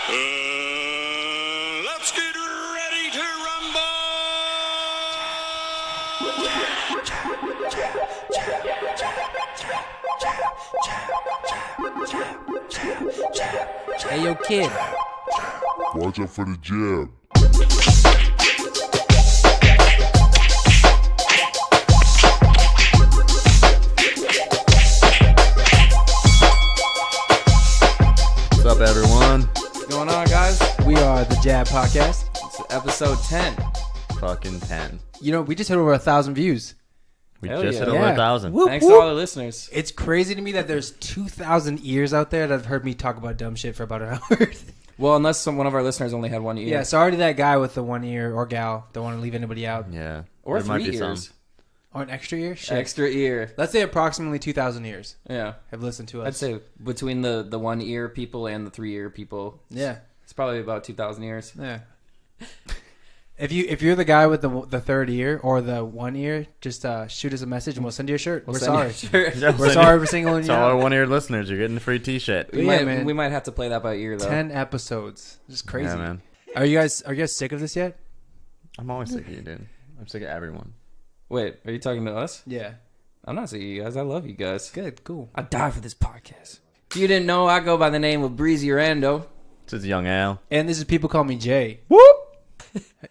Let's get ready to rumble! Hey, yo, kid. Watch out for the jab. What's up, everyone? What's going on, guys? We are the Jab Podcast. It's episode 10. Fucking 10. You know, we just hit over 1,000 views. We Hell just yeah. hit over Yeah. 1,000. Whoop, Thanks whoop. to all the listeners. It's crazy to me that there's 2,000 ears out there that have heard me talk about dumb shit for about an hour. Well, unless one of our listeners only had one ear. Yeah, sorry to that guy with the one ear or gal. Don't want to leave anybody out. Yeah. Or There might 3 be some. ears. Or an extra ear? Shit. Extra ear. Let's say approximately 2,000 ears Yeah. have listened to us. I'd say between the 1 ear people and the 3 ear people, Yeah, it's probably about 2,000 ears. yeah. If you're the guy with the third ear or the one ear, just shoot us a message and we'll send you a shirt. We're sorry. Sure. We're sorry for singling you To all our out. one-ear listeners, you're getting a free t-shirt. We, Yeah, might, man. we might have to play that by ear, though. 10 episodes. Just crazy. Yeah, man. Are you guys sick of this yet? I'm always sick of you, dude. I'm sick of everyone. Wait, are you talking to us? Yeah. I'm not sick of you guys. I love you guys. Good. Cool. I die for this podcast. If you didn't know, I go by the name of Breezy Rando. This is Young Al. And this is people call me Jay. Whoop!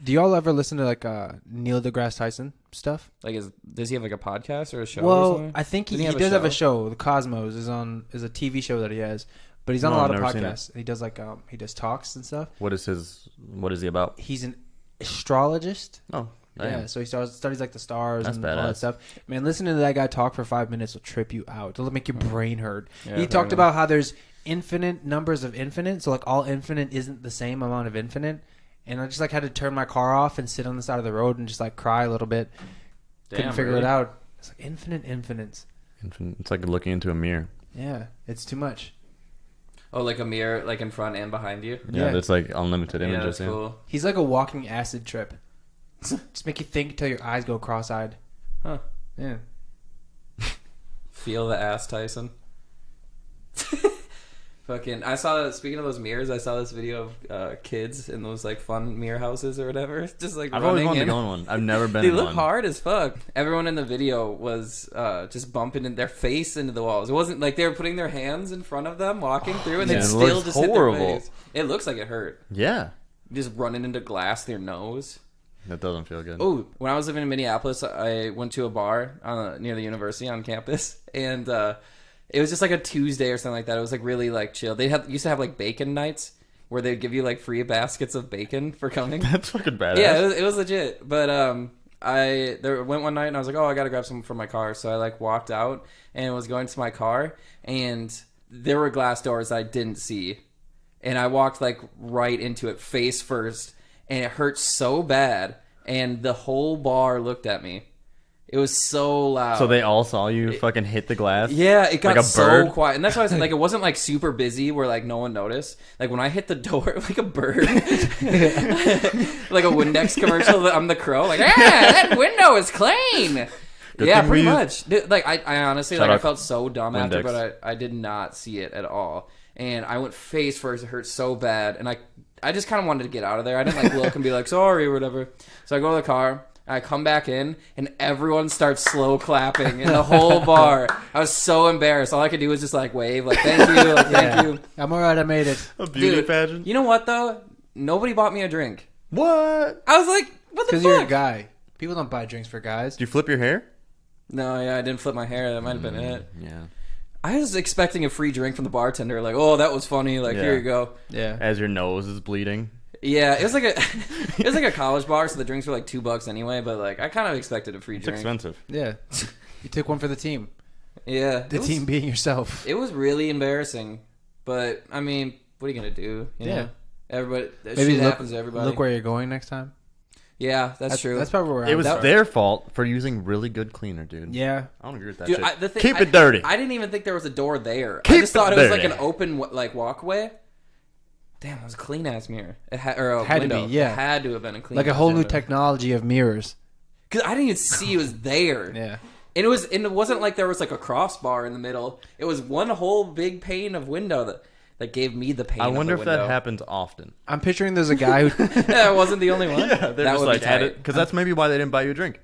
Do y'all ever listen to like Neil deGrasse Tyson stuff? Like, does he have like a podcast or a show? or Well, something? I think he Doesn't does have a show? show. The Cosmos is a TV show that he has, but he's on No, a I've lot of never seen podcasts. He does he does talks and stuff. What is he about? He's an astrologist. Oh, damn. Yeah, so he studies like the stars That's and all that badass. stuff. Man, listening to that guy talk for 5 minutes will trip you out. It'll make your brain hurt. Yeah, He fair talked enough. about how there's infinite numbers of infinite, so like all infinite isn't the same amount of infinite. And I just like had to turn my car off and sit on the side of the road and just like cry a little bit. Couldn't Damn, figure really? it out. It's like infinite infinites. It's like looking into a mirror. Yeah, it's too much. Oh, like a mirror, like in front and behind you. Yeah, Yeah. that's like unlimited Yeah, images. that's cool. He's like a walking acid trip. Just make you think until your eyes go cross-eyed. Huh. Yeah. Feel the ass, Tyson. Fucking, speaking of those mirrors, I saw this video of kids in those like fun mirror houses or whatever. Just like I've always running wanted to in. go in one. I've never been They in look one. hard as fuck. Everyone in the video was just bumping in their face into the walls. It wasn't like they were putting their hands in front of them, walking through, and Yeah, they'd it still looks just hit horrible. their face. It looks like it hurt. Yeah. Just running into glass with their nose. That doesn't feel good. Oh, when I was living in Minneapolis, I went to a bar near the university on campus, and it was just like a Tuesday or something like that. It was like really like chill. They used to have like bacon nights where they'd give you like free baskets of bacon for coming. That's fucking badass. Yeah, it was legit. But I went one night and I was like, oh, I gotta grab something from my car. So I like walked out and was going to my car, and there were glass doors I didn't see, and I walked like right into it face first, and it hurt so bad, and the whole bar looked at me. It was so loud. So they all saw you fucking hit the glass? Yeah, it got Like a so bird? quiet, and that's why I said like it wasn't like super busy where like no one noticed. Like when I hit the door, like a bird, like a Windex commercial. I'm the crow, like that window is clean. Good Yeah, thing pretty we much. Dude, like I honestly Shout like I out felt so dumb after, Windex. but I did not see it at all, and I went face first. It hurt so bad, and I just kind of wanted to get out of there. I didn't like look and be like sorry or whatever. So I go to the car. I come back in, and everyone starts slow clapping in the whole bar. I was so embarrassed. All I could do was just like wave, like thank you, like thank you. I'm alright, I made it. A beauty Dude, pageant? You know what though? Nobody bought me a drink. What? I was like, what the Because fuck? you're a guy. People don't buy drinks for guys. Did you flip your hair? No, yeah, I didn't flip my hair. That might have been it. Yeah. I was expecting a free drink from the bartender. Like, oh, that was funny. Like, Yeah. here you go. Yeah. As your nose is bleeding. Yeah, it was like a college bar, so the drinks were like $2 anyway. But like, I kind of expected a free It's drink. expensive. Yeah. You took one for the team. Yeah, The team being yourself. It was really embarrassing, but I mean, what are you gonna do? You Yeah. know? Everybody. That Maybe shit look, happens to everybody. look where you're going next time. Yeah, that's true. That's probably where I It was would start. their fault for using really good cleaner, dude. Yeah. I don't agree with that Dude, shit. the thing, Keep it dirty. I didn't even think there was a door there. I Keep just thought it it was like dirty. an open like walkway. Damn, it was a clean ass mirror. It had or a Had to be, window. yeah. It had to have been a clean. Like a ass whole new window. technology of mirrors. Because I didn't even see it was there. Yeah. And it wasn't like there was like a crossbar in the middle. It was one whole big pane of window that gave me the pain. I of wonder the if that window. happens often. I'm picturing there's a guy who. Yeah, I wasn't the only one. Yeah, they're that just would like be at tight. it because that's maybe why they didn't buy you a drink.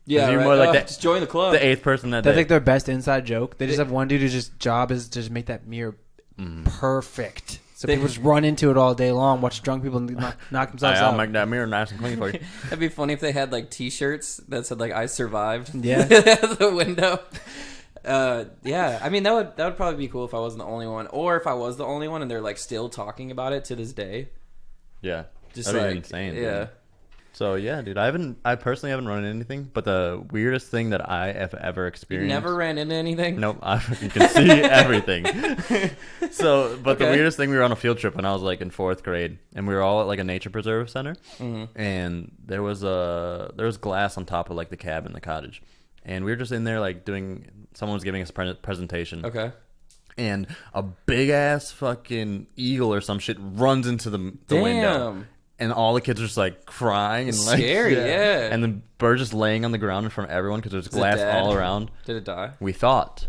Yeah, you're right. more like Oh, just join the club. The 8th person that That's day. like their best inside joke. They just have one dude whose just job is to just make that mirror perfect. So They- people just run into it all day long, watch drunk people knock themselves I'll out. make that mirror nice and clean for you. That'd be funny if they had like T-shirts that said like "I survived." Yeah. the window. Yeah, I mean that would probably be cool if I wasn't the only one, or if I was the only one and they're like still talking about it to this day. Yeah, Just that'd like be insane. yeah. Dude. So yeah, dude, I personally haven't run into anything, but the weirdest thing that I have ever You experienced. never ran into anything. Nope, you can see everything. So, but the Okay. weirdest thing, we were on a field trip when I was like in 4th grade, and we were all at like a nature preserve center, Mm-hmm. and there was glass on top of like the cabin, the cottage, and we were just in there like someone was giving us a presentation, Okay. and a big ass fucking eagle or some shit runs into the window. Damn. And all the kids are just like crying and like Scary, yeah. And the bird just laying on the ground in front of everyone because there's it glass dead? all around. Did it die? We thought,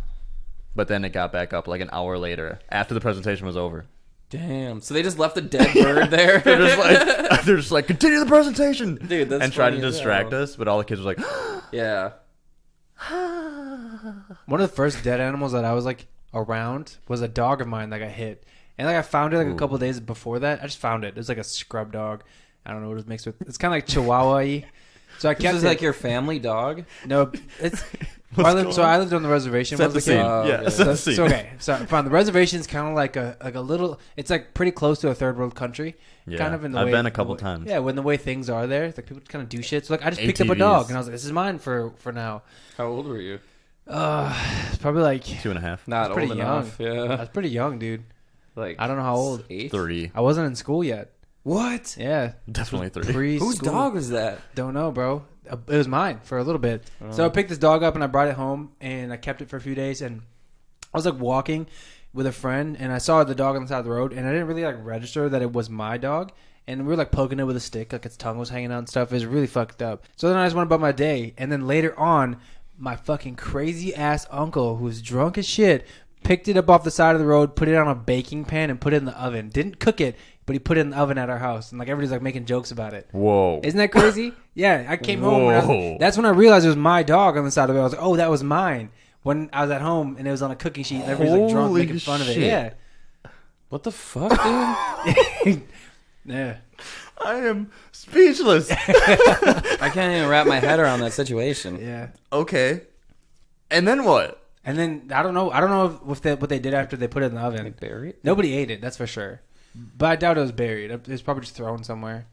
but then it got back up like an hour later after the presentation was over. Damn. So they just left a dead bird there. They're just like continue the presentation, Dude, that's and tried to funny as distract hell. us, but all the kids were like, Yeah. One of the first dead animals that I was like around was a dog of mine that got hit, and like I found it like a couple days before that. I just found it. It was like a scrub dog. I don't know what it was mixed with. It's kind of like Chihuahua-y. So I This kept is it. like your family dog. No, it's. I lived on the reservation. set when I the was a scene. kid. Oh, Yeah, okay. set the So, scene. so okay, so fine. The reservation's kind of like a little. It's like pretty close to a third world country. Yeah, kind of in the I've way, been a couple the way- times. Yeah, when the way things are there, it's like people kind of do shit. So like I just picked up a dog ATVs. and I was like, this is mine for now. How old were you? It's probably like 2.5, Not That's pretty old enough. I Yeah. was pretty young, dude. Like I don't know how old. 8? 3, I wasn't in school yet. What? Yeah, definitely 3. preschool. Whose dog was that? Don't know, bro. It was mine for a little bit. So I picked this dog up and I brought it home and I kept it for a few days. And I was like walking with a friend and I saw the dog on the side of the road and I didn't really like register that it was my dog. And we were like poking it with a stick, like its tongue was hanging out and stuff. It was really fucked up. So then I just went about my day. And then later on, my fucking crazy ass uncle, who was drunk as shit, picked it up off the side of the road, put it on a baking pan, and put it in the oven. Didn't cook it, but he put it in the oven at our house. And like everybody's like making jokes about it. Whoa. Isn't that crazy? Yeah, I came home. And Whoa. that's when I realized it was my dog on the side of it. I was like, oh, that was mine. When I was at home and it was on a cooking sheet and everybody's like drunk Holy making fun of it. shit. Yeah. What the fuck, dude? Yeah. I am speechless. I can't even wrap my head around that situation. Yeah. Okay. And then what? And then I don't know what they did after they put it in the oven. Like bury it? Nobody ate it, that's for sure. But I doubt it was buried. It was probably just thrown somewhere.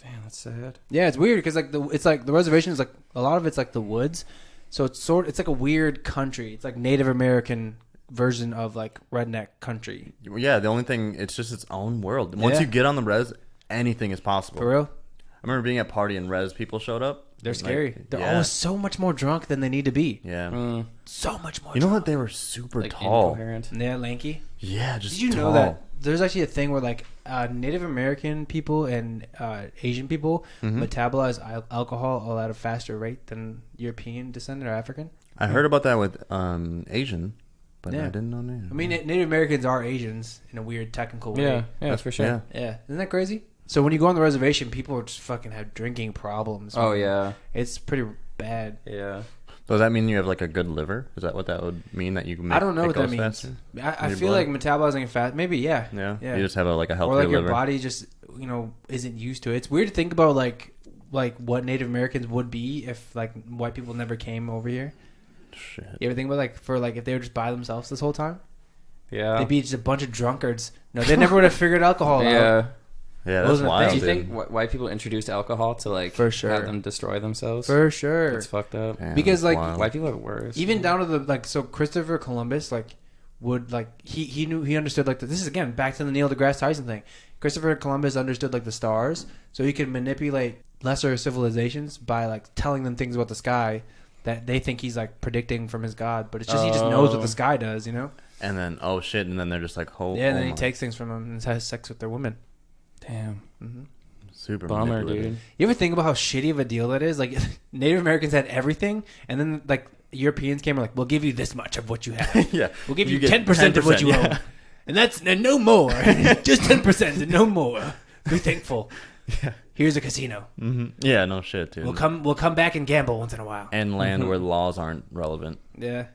Damn, that's sad. Yeah, it's weird because it's like the reservation is like a lot of it's like the woods, so it's like a weird country. It's like Native American version of like redneck country. Yeah, the only thing, it's just its own world. Once Yeah. you get on the res, anything is possible. For real, I remember being at a party and res people showed up. they're Like, scary. They're yeah. always so much more drunk than they need to be. Yeah. So much more. You know drunk. what? They were super Like tall. incoherent. Yeah, lanky. Yeah, just Did you tall. know that there's actually a thing where like Native American people and Asian people metabolize alcohol at a faster rate than European descendant or African? I heard about that with Asian, but Yeah. I didn't know that. I mean, Native Americans are Asians in a weird technical way. Yeah, yeah, for sure. Yeah. Yeah, isn't that crazy? So when you go on the reservation, people just fucking have drinking problems. Oh yeah, It's pretty bad. yeah. Does that mean you have like a good liver? Is that what that would mean? That you can make I don't know it what that goes means. faster? I Your feel blood? like metabolizing it fast. Maybe, yeah. Yeah. Yeah. You just have a healthier Or like your liver. body just, isn't used to it. It's weird to think about like what Native Americans would be if like white people never came over here. Shit. You ever think about if they were just by themselves this whole time? Yeah. They'd be just a bunch of drunkards. No, they never would have figured alcohol out. Yeah. Yeah, that's Wasn't a wild, thing. Do you dude. think white people introduced alcohol to like For sure. have them destroy themselves? For sure. It's fucked up. Damn, Because, that's like, wild. White people are worse. Even down to the so Christopher Columbus would he understood this is again back to the Neil deGrasse Tyson thing. Christopher Columbus understood the stars, so he could manipulate lesser civilizations by telling them things about the sky that they think he's predicting from his god, but it's just he just knows what the sky does, And then shit, and then they're just like, oh Yeah, and then oh he my- takes things from them and has sex with their women. Damn. super Bummer, manipulative. dude. You ever think about how shitty of a deal that is? Native Americans had everything, and then Europeans came and we'll give you this much of what you have. Yeah, We'll give you get 10% of what you 10%, own. and no more. Just 10% and no more. Be thankful. Yeah. Here's a casino. Yeah, no shit, dude. We'll come back and gamble once in a while. And land where the laws aren't relevant. Yeah,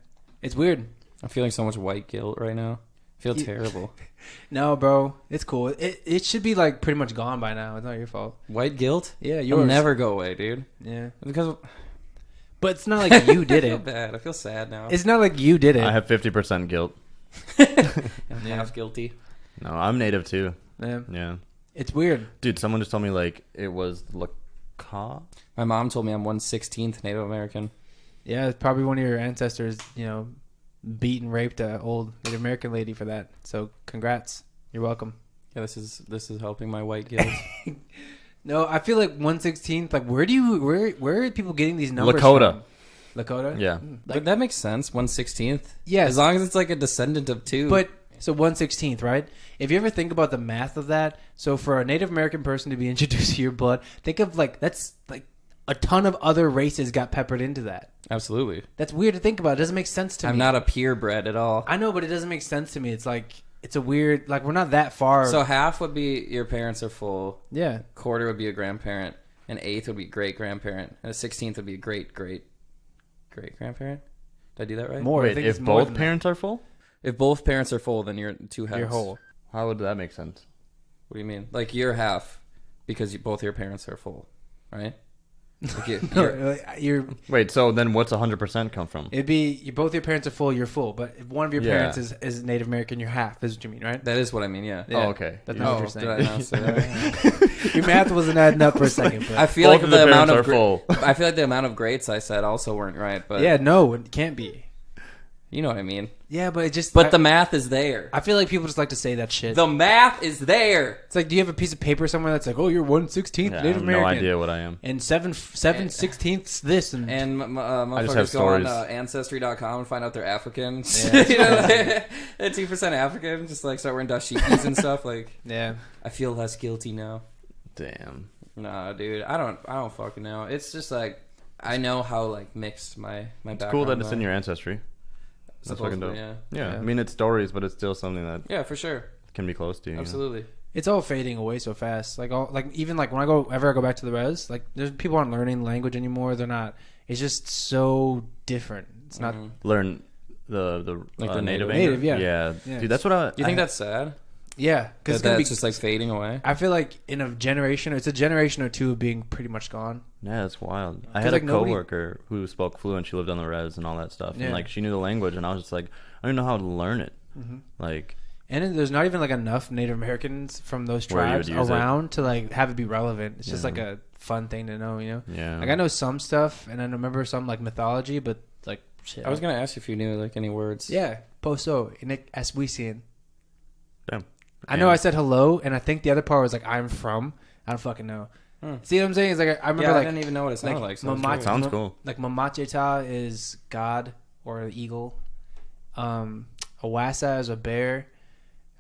it's weird. I'm feeling so much white guilt right now. I feel terrible. No, bro, it's cool. It should be like pretty much gone by now. It's not your fault. White guilt? Yeah, You'll yours. never go away, dude. Yeah, Because but it's not like you did I feel it. bad. I feel sad now. It's not like you did it. I have 50% guilt. I'm half guilty. No, I'm native too. Yeah. Yeah. It's weird. Dude, someone just told me like it was Laka. My mom told me I'm 1/16th Native American. Yeah, it's probably one of your ancestors, beat and raped an old Native American lady for that. So congrats. You're welcome. Yeah, this is helping my white guilt. No, I feel like 1/16th. Like, where are people getting these numbers Lakota. from? Lakota? Yeah. But that makes sense. 1/16th. Yes. As long as it's like a descendant of two. But so 1/16th, right? If you ever think about the math of that, so for a Native American person to be introduced to your blood, think of that's like a ton of other races got peppered into that. absolutely. That's weird to think about. It doesn't make sense to me. I'm not a purebred at all. I know, but it doesn't make sense to me. It's like it's a weird. Like we're not that far. So half would be your parents are full. yeah. Quarter would be a grandparent. An eighth would be great grandparent. And a 16th would be a great grandparent. Did I do that right? More. I Wait, think if it's more both than parents are full, If both parents are full, then you're two halves. that. Your whole. how would that make sense? What do you mean? Like you're half because both your parents are full, right? Like You're. Wait, so then what's 100% come from? It'd be both your parents are full. You're full, but if one of your Yeah. parents is Native American, you're half. Is what you mean, right? that is what I mean. Yeah. Yeah. Oh, okay. That's You- not what Oh, you're did saying. I not say that? Your math wasn't adding up for a second. But I feel Both like of the the amount parents of are full. I feel like the amount of greats I said also weren't right, but yeah, no, it can't be. you know what I mean. Yeah, but it just. But the math is there. I feel like people just like to say that shit. The math is there. It's like, do you have a piece of paper somewhere that's like, oh, you're 1/16th Yeah, I Native have American, no idea what I am. and 7/16ths this, and And just have motherfuckers go on stories. Ancestry.com and find out they're African. Yeah. You know, they're 2% African. Just like start wearing dashikis and stuff. Like yeah, I feel less guilty now. Damn. Nah, dude, I don't fucking know. It's just like I know how like mixed my It's background. cool that it's are. in your ancestry. That's fucking dope. Yeah. Yeah. Yeah. I mean, it's stories, but it's still something that Yeah, for sure. can be close to you. Absolutely. it's all fading away so fast. Like even like when I go back to the res, like there's people aren't learning language anymore. They're not. It's just so different. It's not. Learn the Like the native native, English? yeah. yeah. Yeah. Dude, that's what I. You think that's sad? Yeah, because it's That gonna be that's just like fading away. I feel like in a generation, it's a generation or two of being pretty much gone. Yeah, it's wild. I 'Cause, had like, a nobody- coworker who spoke fluent. She lived on the res and all that stuff, Yeah. and like she knew the language, and I was just like, I don't know how to learn it. Like, And then there's not even like enough Native Americans from those Where you tribes would use it. around to like have it be relevant. It's just Yeah. like a fun thing to know, you know. yeah, Like I know some stuff, and I remember some like mythology, but like shit. I was gonna ask you if you knew like any words. Yeah, poso inik aswisian. Damn. I know I said hello, and I think the other part was like I'm from. I don't fucking know. See what I'm saying? It's like I remember Yeah, I like didn't even know what it sounded like. So Mamachi- Sounds cool. like Mamacheta is God or an eagle. Awasa is a bear.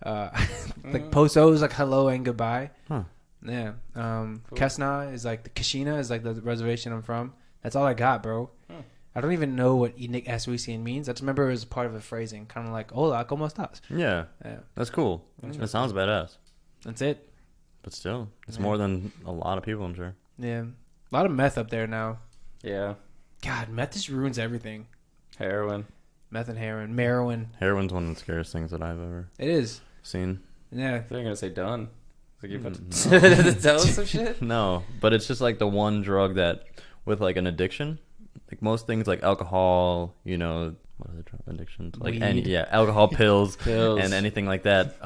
Like Poso is like hello and goodbye. Huh. Yeah. Kesna is like the Kashina is like the reservation I'm from. That's all I got, bro. I don't even know what Inik Aswisian means. I just remember it was part of a phrasing, kind of like "Hola, cómo estás?" Yeah, Yeah, that's cool. That sounds badass. that's it. But still, it's more than a lot of people, I'm sure. Yeah, a lot of meth up there now. yeah, God, meth just ruins everything. heroin. Meth and heroin, heroin. Heroin's one of the scariest things that I've ever It is. seen. Yeah. They're gonna say done. Like you about to tell us some shit. No, but it's just like the one drug that, with like an addiction, like most things like alcohol, you know, what are the drug addictions? Like Weed. alcohol, pills, Pills. and anything like that.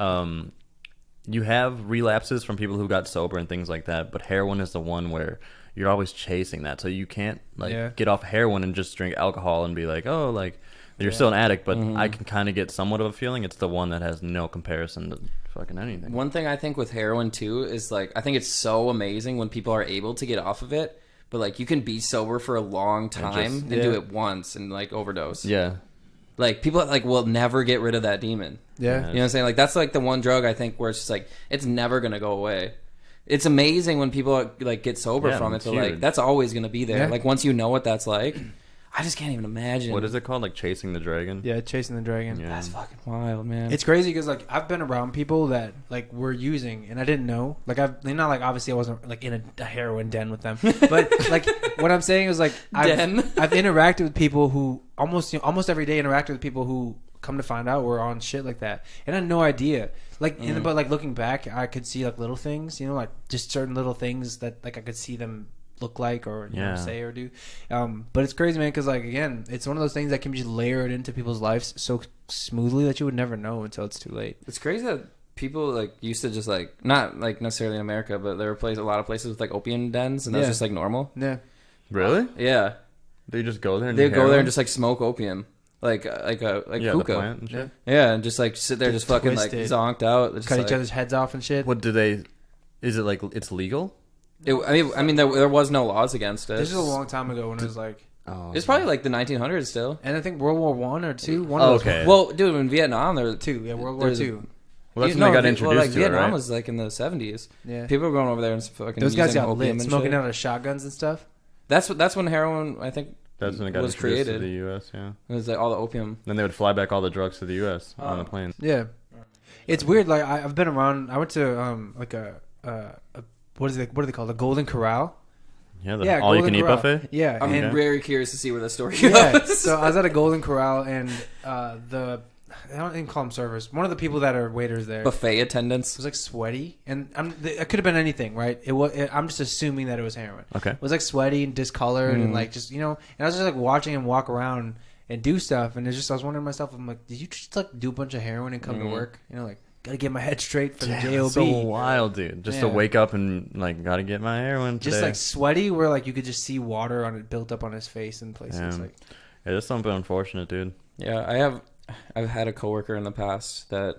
You have relapses from people who got sober and things like that, but heroin is the one where you're always chasing that, so you can't like get off heroin and just drink alcohol and be like, oh, like you're still an addict. But I can kind of get somewhat of a feeling it's the one that has no comparison to fucking anything. One thing I think with heroin too is like I think it's so amazing when people are able to get off of it, but like you can be sober for a long time and do it once and like overdose. Yeah, Like people like will never get rid of that demon. Yeah. You know what I'm saying? Like that's like the one drug I think where it's just like it's never gonna go away. It's amazing when people like get sober Yeah, from it. it's But like huge. that's always gonna be there. Yeah. Like once you know what that's like, I just can't even imagine. What is it called? Like chasing the dragon? Yeah, chasing the dragon. Yeah. That's fucking wild, man. It's crazy because like I've been around people that like were using and I didn't know. Like they're not like obviously I wasn't like in a heroin den with them, but like what I'm saying is like I've interacted with people who almost every day interacted with people who come to find out were on shit like that, and I had no idea. Like, but like looking back, I could see like little things, you know, like just certain little things that like I could see them look like or you know, say or do. But it's crazy, man, because like again, it's one of those things that can be just layered into people's lives so smoothly that you would never know until it's too late. It's crazy that people like used to just like not like necessarily in America, but there were a lot of places with like opium dens, and that's just like normal. Yeah. Really? Yeah. They just go there. And they go there and just like smoke opium, like hookah. The plant and shit. Yeah, and just like sit there, just fucking like zonked out, just cut like, each other's heads off and shit. What do they? Is it like it's legal? I mean, there was no laws against it. This is a long time ago when it was like. It's probably like the 1900s still. And I think World War One or two. One of those. Okay. Well, dude, in Vietnam there were two. Yeah, World War Two. Well, that's when they got introduced like, to Vietnam it, right? was like in the 70s. Yeah. People were going over there and fucking those guys got opium lit, and smoking shit. out of shotguns and stuff. That's when heroin, I think, that's when it got was introduced created. to the U.S. Yeah. It was like all the opium. Then they would fly back all the drugs to the U.S. on the plane. Yeah, it's weird. Like I've been around. I went to like a what do they call the Golden Corral? Yeah, the all you can eat buffet. Yeah, I'm very curious to see where the story goes. Yeah, so I was at a Golden Corral and I don't even call them servers. One of the people that are waiters there. Buffet attendants. Was like sweaty, and it could have been anything, right? I'm just assuming that it was heroin. Okay. It was like sweaty and discolored, and like just and I was just like watching him walk around and do stuff, and I was wondering to myself, I'm like, did you just like do a bunch of heroin and come to work? You know, like gotta get my head straight for the JOB. So wild, dude. Just to wake up and like gotta get my heroin today. Just like sweaty, where like you could just see water on it built up on his face in places. Like, yeah, that's something unfortunate, dude. Yeah, I've had a coworker in the past that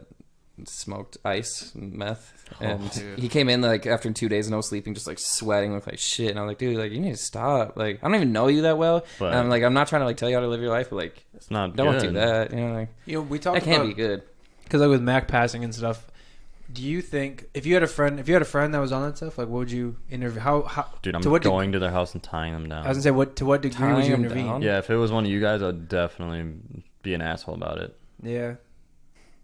smoked ice and meth, and he came in like after 2 days of no sleeping, just like sweating with like shit. And I'm like, dude, like you need to stop. Like I don't even know you that well. But and I'm like, I'm not trying to like tell you how to live your life, but like it's not. Don't good. do that. You know, like we talked. That can't be good. Because like with Mac passing and stuff. Do you think if you had a friend that was on that stuff, like what would you interview? How? Dude, I'm going to their house and tying them down. I was gonna say, to what degree would you intervene? Down? Yeah, if it was one of you guys, I'd definitely be an asshole about it. Yeah.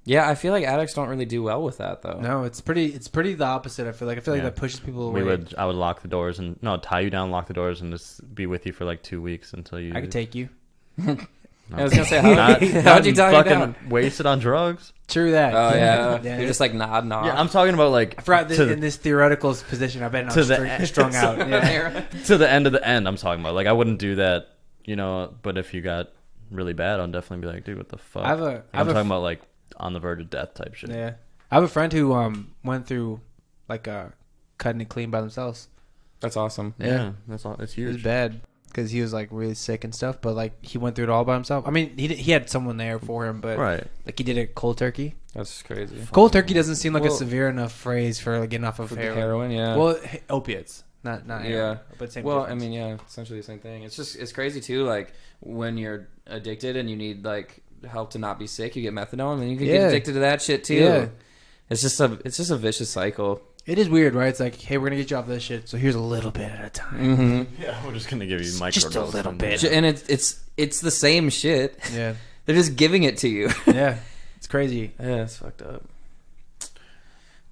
Yeah, I feel like addicts don't really do well with that though. No, it's pretty the opposite. I feel like that pushes people away. I would lock the doors and tie you down, lock the doors, and just be with you for like 2 weeks until you. I could take you. No. I was gonna say, how'd you tie me down? Wasted on drugs. True that. Oh yeah. You're just like nodding off. Yeah, I'm talking about like. I forgot in this theoretical position. I bet not strung out. Yeah. To the end of the end, I'm talking about. Like I wouldn't do that, But if you got really bad, I'll definitely be like, dude, what the fuck? I'm talking about like on the verge of death type shit. Yeah, I have a friend who went through like cutting it clean by themselves. That's awesome. Yeah, that's all. It's huge. It was bad. Because he was like really sick and stuff, but like he went through it all by himself. I mean, he had someone there for him, but like he did it cold turkey. That's crazy. Cold turkey doesn't seem like a severe enough phrase for like getting off of heroin. Yeah. Well, opiates, not heroin, but same. Well, difference. I mean, yeah, essentially the same thing. It's crazy too. Like when you're addicted and you need like help to not be sick, you get methadone, and you can get addicted to that shit too. Yeah. It's just a vicious cycle. It is weird, right? It's like, hey, we're gonna get you off this shit, so here's a little bit at a time. Mm-hmm. Yeah, we're just gonna give you microdoses. Just a little bit, and it's the same shit. Yeah, they're just giving it to you. Yeah, it's crazy. Yeah, it's fucked up.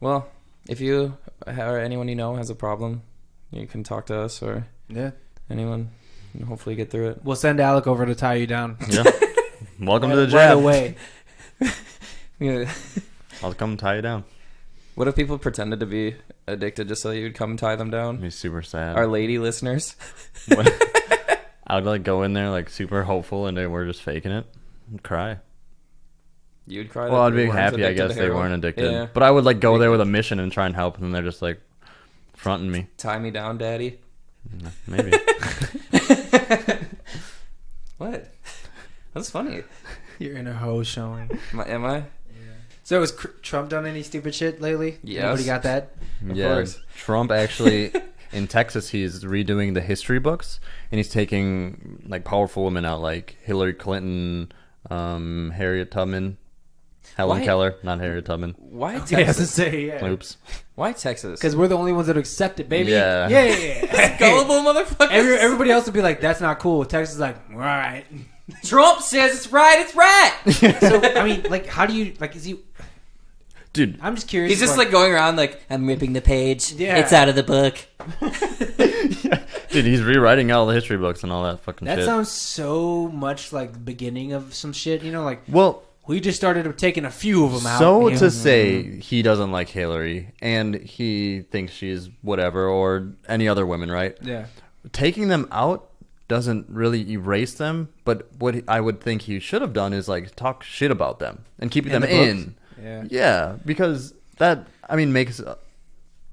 Well, if you or anyone you know has a problem, you can talk to us or anyone, and hopefully get through it. We'll send Alec over to tie you down. Yeah, welcome to the jab. Right away. Yeah. I'll come tie you down. What if people pretended to be addicted just so you'd come tie them down? It'd be super sad. Our lady listeners. I would like go in there like super hopeful and they were just faking it. I'd cry. You'd cry? Well, I'd be happy, I guess, they weren't addicted. Yeah. But I would like go there with a mission and try and help, and they're just like fronting me. Tie me down, daddy. Maybe. What? That's funny. Your inner hoe showing. Am I? So has Trump done any stupid shit lately? Yes. Nobody got that? Yeah, course. Trump actually, in Texas, he's redoing the history books, and he's taking like powerful women out, like Hillary Clinton, Harriet Tubman, Helen Why- Keller, not Harriet Tubman. Why Yeah, I was Texas? gonna say, yeah. Oops. Why Texas? Because we're the only ones that accept it, baby. Yeah. Yeah. Gullible motherfuckers. Everybody else would be like, that's not cool. Texas is like, all right. Trump says it's right. It's right. So, I mean, like, how do you, like, is he, Dude, I'm just curious. He's just like going around like, I'm ripping the page. Yeah. It's out of the book. dude, he's rewriting all the history books and all that fucking that shit. sounds so much like the beginning of some shit, you know, like, Well, we just started taking a few of them out. so you know? to say he doesn't like Hillary and he thinks she's whatever or any other women, right? Yeah. Taking them out doesn't really erase them, but what I would think he should have done is like talk shit about them and keeping them the books? in. Yeah. Yeah, because that, I mean, makes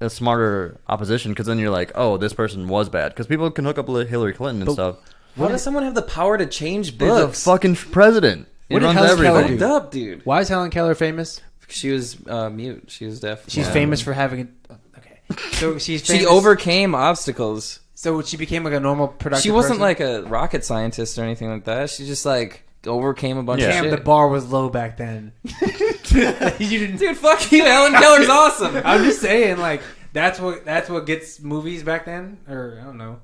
a smarter opposition because then you're like, oh, this person was bad. Because people can hook up with Hillary Clinton and stuff. How does someone have the power to change He's books? a fucking president. He What did runs Helen Keller everything. do? Fucked up, dude. Why is Helen Keller famous? She was mute. She was deaf. She's Yeah. famous for having a, okay. So she's famous. She overcame obstacles. So she became like a normal productive She wasn't person? like a rocket scientist or anything like that. She just like overcame a bunch Yeah. of Damn, shit. the bar was low back then. You didn't. Dude, fuck you. Helen Keller's awesome. I'm just saying, like that's what gets movies back then, or I don't know.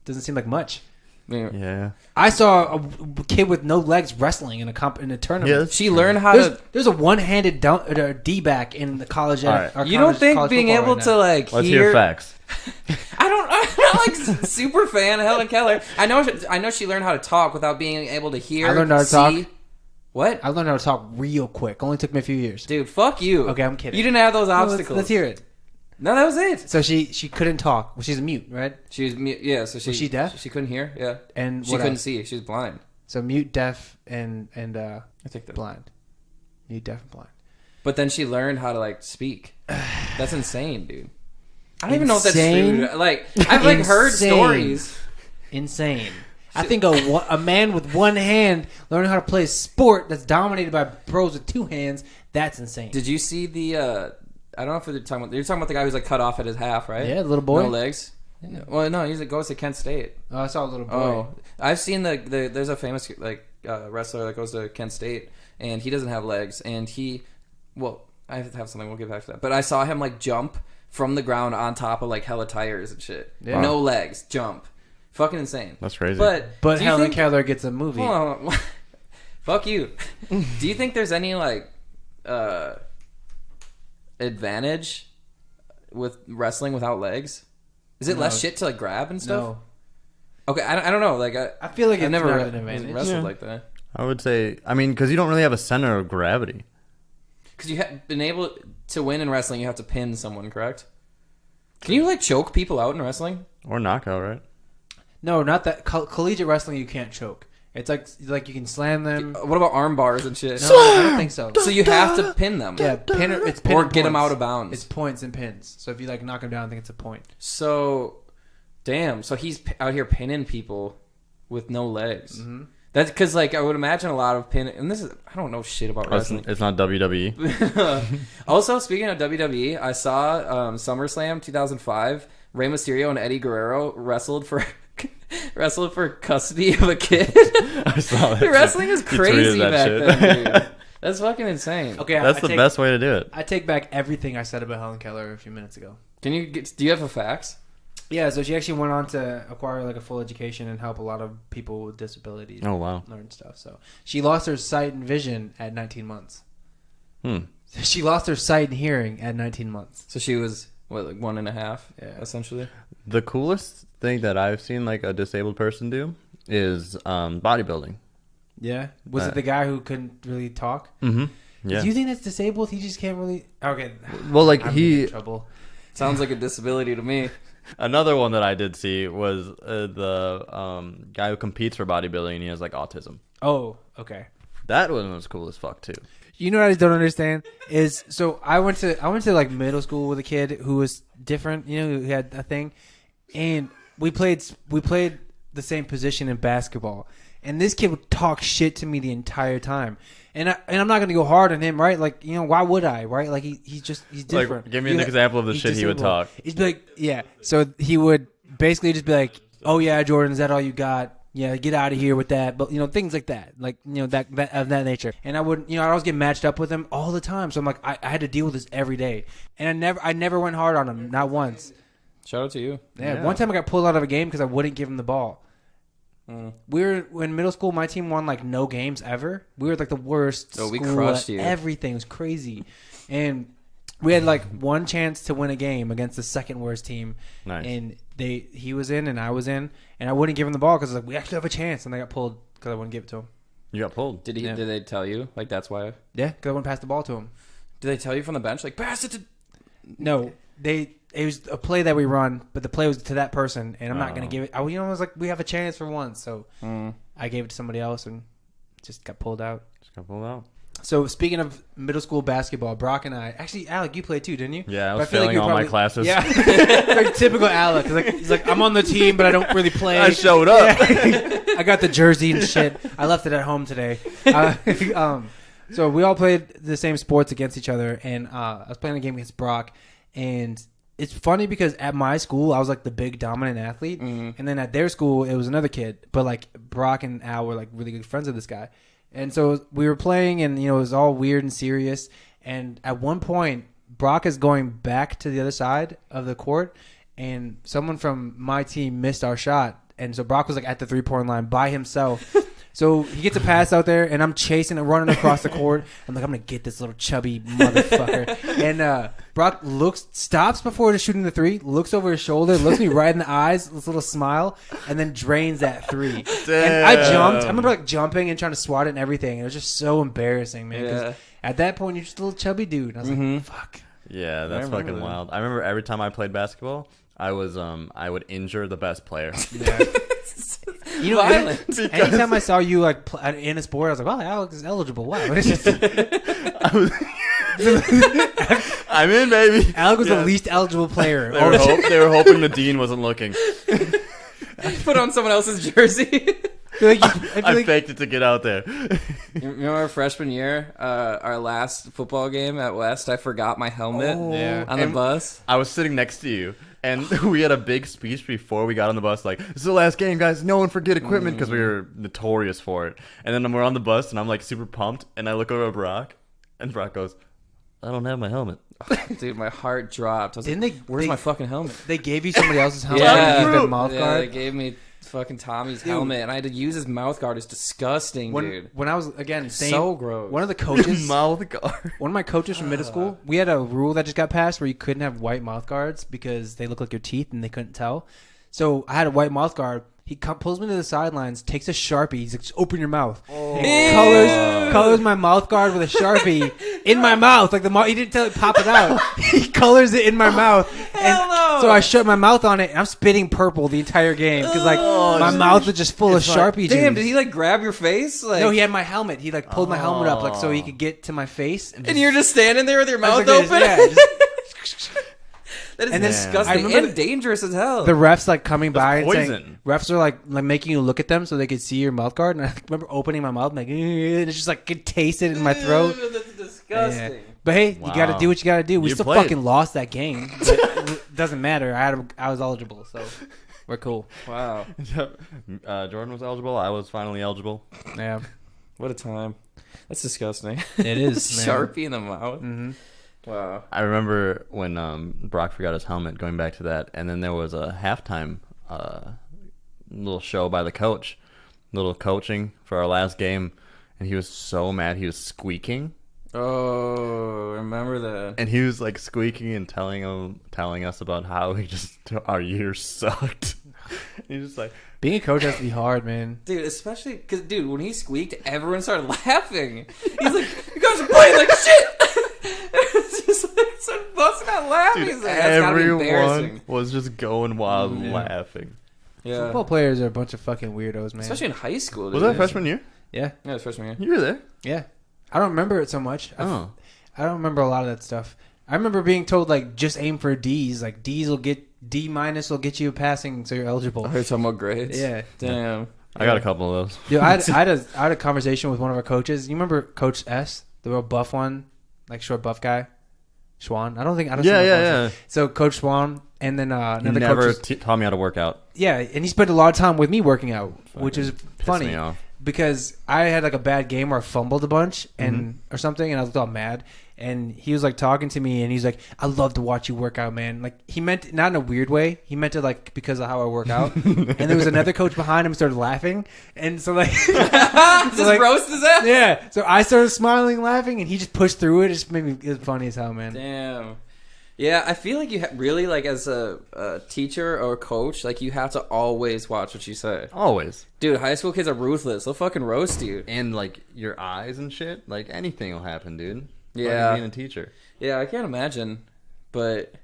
Doesn't seem like much. Yeah. I saw a kid with no legs wrestling in a tournament. Yeah. She learned how to. There's a one-handed D-back in the college. All right. our You don't college- think college being football able right to now. like Let's hear facts. I'm not like super fan of Helen Keller. I know she learned how to talk without being able to hear. I learned how to see. talk. What? I learned how to talk real quick. Only took me a few years. Dude, fuck you. Okay, I'm kidding. You didn't have those No, obstacles. let's hear it. No, that was it. So she couldn't talk. Well, she's mute, right? She was mute. Yeah, so Was she deaf? She couldn't hear. Yeah, And she what couldn't else? see. She was blind. So mute, deaf, and I think that. blind. Mute, deaf, and blind. But then she learned how to like speak. That's insane, dude. I don't even know if that's Insane? true. Like I've like heard Insane. stories. Insane. I think a man with one hand learning how to play a sport that's dominated by pros with two hands, that's insane. Did you see the? I don't know if you're talking about the guy who's like cut off at his half, right? Yeah, the little boy. No legs. Well, no, he goes to Kent State. Oh, I saw a little boy. Oh, I've seen the there's a famous like wrestler that goes to Kent State and he doesn't have legs and I have something, we'll get back to that. But I saw him like jump from the ground on top of like hella tires and shit. Yeah. No legs, jump. Fucking insane. That's crazy. But But do you Helen think- Keller gets a movie. Hold on. Fuck you. Do you think there's any like advantage with wrestling without legs? Is it less shit to like grab and stuff? No. Okay, I don't know. Like I feel like I've it's never not an advantage. wrestled Yeah. like that. I would say, I mean, because you don't really have a center of gravity. Because you have been able to win in wrestling, you have to pin someone, correct? Can you like choke people out in wrestling? Or knockout, right? No, not that. Collegiate wrestling, you can't choke. It's like you can slam them. What about arm bars and shit? No, I don't think so. So you have to pin them. Yeah, it's pin Or and get them points. out of bounds. It's points and pins. So if you like knock them down, I think it's a point. So, damn. So he's out here pinning people with no legs. Mm-hmm. That's because, like, I would imagine a lot of and this is, I don't know shit about wrestling. It's not WWE. Also, speaking of WWE, I saw SummerSlam 2005. Rey Mysterio and Eddie Guerrero wrestled for custody of a kid. I saw that. Wrestling is You tweeted crazy that back shit. then, dude. That's fucking insane. Okay, That's the best way to do it. I take back everything I said about Helen Keller a few minutes ago. Do you have a fax? Yeah, so she actually went on to acquire like a full education and help a lot of people with disabilities. Oh, wow. Learn stuff. So she lost her sight and vision at 19 months. Hmm. She lost her sight and hearing at 19 months. So she was what, like 1.5? Yeah. Essentially. The coolest thing that I've seen like a disabled person do is bodybuilding. Yeah. Was it the guy who couldn't really talk? Mm-hmm. Yeah. Do you think that's disabled? He just can't really. Okay. Well, like I'm he. in trouble. Sounds like a disability to me. Another one that I did see was the guy who competes for bodybuilding and he has like autism. Oh, okay. That one was cool as fuck too. You know what I don't understand is so I went to like middle school with a kid who was different, you know, who had a thing, and we played the same position in basketball, and this kid would talk shit to me the entire time, and I'm not gonna go hard on him, right? Like, you know, why would I, right? Like he's different. Like, give me an example of the He's shit he would disabled. talk. He'd be like, yeah. So he would basically just be like, "Oh yeah, Jordan, is that all you got?" Yeah, get out of here with that. But things like that, like that of that nature. And I would, I always get matched up with him all the time. So I'm like, I had to deal with this every day, and I never went hard on him, not once. Shout out to you. Yeah, one time I got pulled out of a game because I wouldn't give him the ball. We were in middle school. My team won like no games ever. We were like the worst. Oh, we school crushed at you. Everything was crazy, and we had like one chance to win a game against the second worst team. Nice. And he was in and I was in, and I wouldn't give him the ball because like we actually have a chance, and they got pulled because I wouldn't give it to him. You got pulled. Did Yeah. Did they tell you like that's why? Yeah, because I wouldn't pass the ball to him. Did they tell you from the bench like pass it to? No, it was a play that we run, but the play was to that person, and I'm not going to give it. I was like, we have a chance for once, so I gave it to somebody else and just got pulled out. Just got pulled out. So speaking of middle school basketball, Brock and I actually, Alec, you played too, didn't you? Yeah, I But was feel like failing you all my classes. Yeah, very typical Alec. He's like, I'm on the team, but I don't really play. I showed up. Yeah. I got the jersey and shit. I left it at home today. So we all played the same sports against each other, and I was playing a game against Brock, and it's funny because at my school I was like the big dominant athlete, and then at their school it was another kid, but like Brock and Al were like really good friends of this guy, and so we were playing, and it was all weird and serious, and at one point Brock is going back to the other side of the court, and someone from my team missed our shot, and so Brock was like at the 3-point line by himself. So he gets a pass out there, and I'm chasing and running across the court. I'm like, I'm going to get this little chubby motherfucker. And Brock stops before shooting the three, looks over his shoulder, looks me right in the eyes, this little smile, and then drains that three. Damn. And I jumped. I remember like jumping and trying to swat it and everything. It was just so embarrassing, man. Because Yeah. at that point, you're just a little chubby dude. And I was like, fuck. Yeah, that's remember fucking that. wild. I remember every time I played basketball, I would injure the best player. Yeah. Violent. Anytime I saw you like in a sport, I was like, "Wow, Alex is eligible." Wow, I'm in, baby. Alec was the least eligible player. They were hoping the dean wasn't looking. Put on someone else's jersey. I feel I like faked it to get out there. You remember our freshman year, our last football game at West? I forgot my helmet Yeah. on the bus. I was sitting next to you, and we had a big speech before we got on the bus, like, "This is the last game, guys. No one forget equipment," because we were notorious for it. And then we're on the bus, and I'm like super pumped, and I look over at Brock, and Brock goes, "I don't have my helmet." Dude, my heart dropped. I was Didn't like, they- where's they- my fucking helmet? they gave you somebody else's helmet. Yeah. You used their mouth Yeah, guard. they gave me fucking Tommy's helmet, and I had to use his mouth guard. It's disgusting, dude. When I was again So gross. one of the coaches, Mouth guard. one of my coaches from middle school, we had a rule that just got passed where you couldn't have white mouth guards because they look like your teeth and they couldn't tell. So I had a white mouth guard. He pulls me to the sidelines, takes a Sharpie. He's like, "Just open your mouth." And colors my mouth guard with a Sharpie in my mouth. Like he didn't pop it out. He colors it in my mouth. Hell no. So I shut my mouth on it, and I'm spitting purple the entire game because like my mouth was just full of Sharpie juice. Damn, did he like grab your face? Like, No, he had my helmet. He like pulled my helmet up like so he could get to my face. and you're just standing there with your I mouth was like open. this, That is And then- I disgusting remember and dangerous as hell. the refs like coming by and saying, poison. refs are like making you look at them so they could see your mouth guard. And I remember opening my mouth, like, and it's just like could taste it in my throat. That's disgusting. Yeah. But hey, you got to Wow. do what you got to do. We You still played. fucking lost that game. But it doesn't matter. I was eligible, so we're cool. Wow, Jordan was eligible. I was finally eligible. Yeah, what a time. That's disgusting. it is. Sharpie in the mouth. Mm-hmm. Wow. I remember when Brock forgot his helmet, going back to that, and then there was a halftime little show by the coach, little coaching for our last game, and he was so mad. He was squeaking, Oh, remember that. and he was like squeaking and telling us about how our year sucked. He's just like, Being a coach has to be hard, man. Dude, especially because, dude, when he squeaked, everyone started laughing. He's like, "You guys are playing like shit!" It's just like, started busting out laughing. He's dude, like, "That's gotta be everyone embarrassing." was just going wild laughing. Yeah. Football players are a bunch of fucking weirdos, man. Especially in high school, dude. Was that freshman year? Yeah, Yeah, it was freshman year. You were there. yeah. I don't remember it so much. I don't remember a lot of that stuff. I remember being told like just aim for D's. Like D- will get you a passing, so you're eligible. I heard talking about grades. Yeah. Damn. I got a couple of those. Dude, I had a conversation with one of our coaches. You remember Coach S, the real buff one, like short buff guy, Schwan. I don't Yeah, know yeah. So Coach Schwan, and then He another never coach. taught me how to work out. Yeah, and he spent a lot of time with me working out, which is Pissed funny me off. because I had like a bad game where I fumbled a bunch and or something, and I was all mad. And he was like talking to me, and he's like, "I love to watch you work out, man." Like he meant not in a weird way. He meant it like because of how I work out. And there was another coach behind him started laughing, and so like, Just like- roast his ass. yeah. So I started smiling, laughing, and he just pushed through it. It just made me it was funny as hell, man. Damn. Yeah, I feel like you really like as a teacher or a coach, like you have to always watch what you say. Always. Dude, high school kids are ruthless. They'll fucking roast you. And like your eyes and shit, like anything will happen, dude. Yeah. Fucking being a teacher. Yeah, I can't imagine. But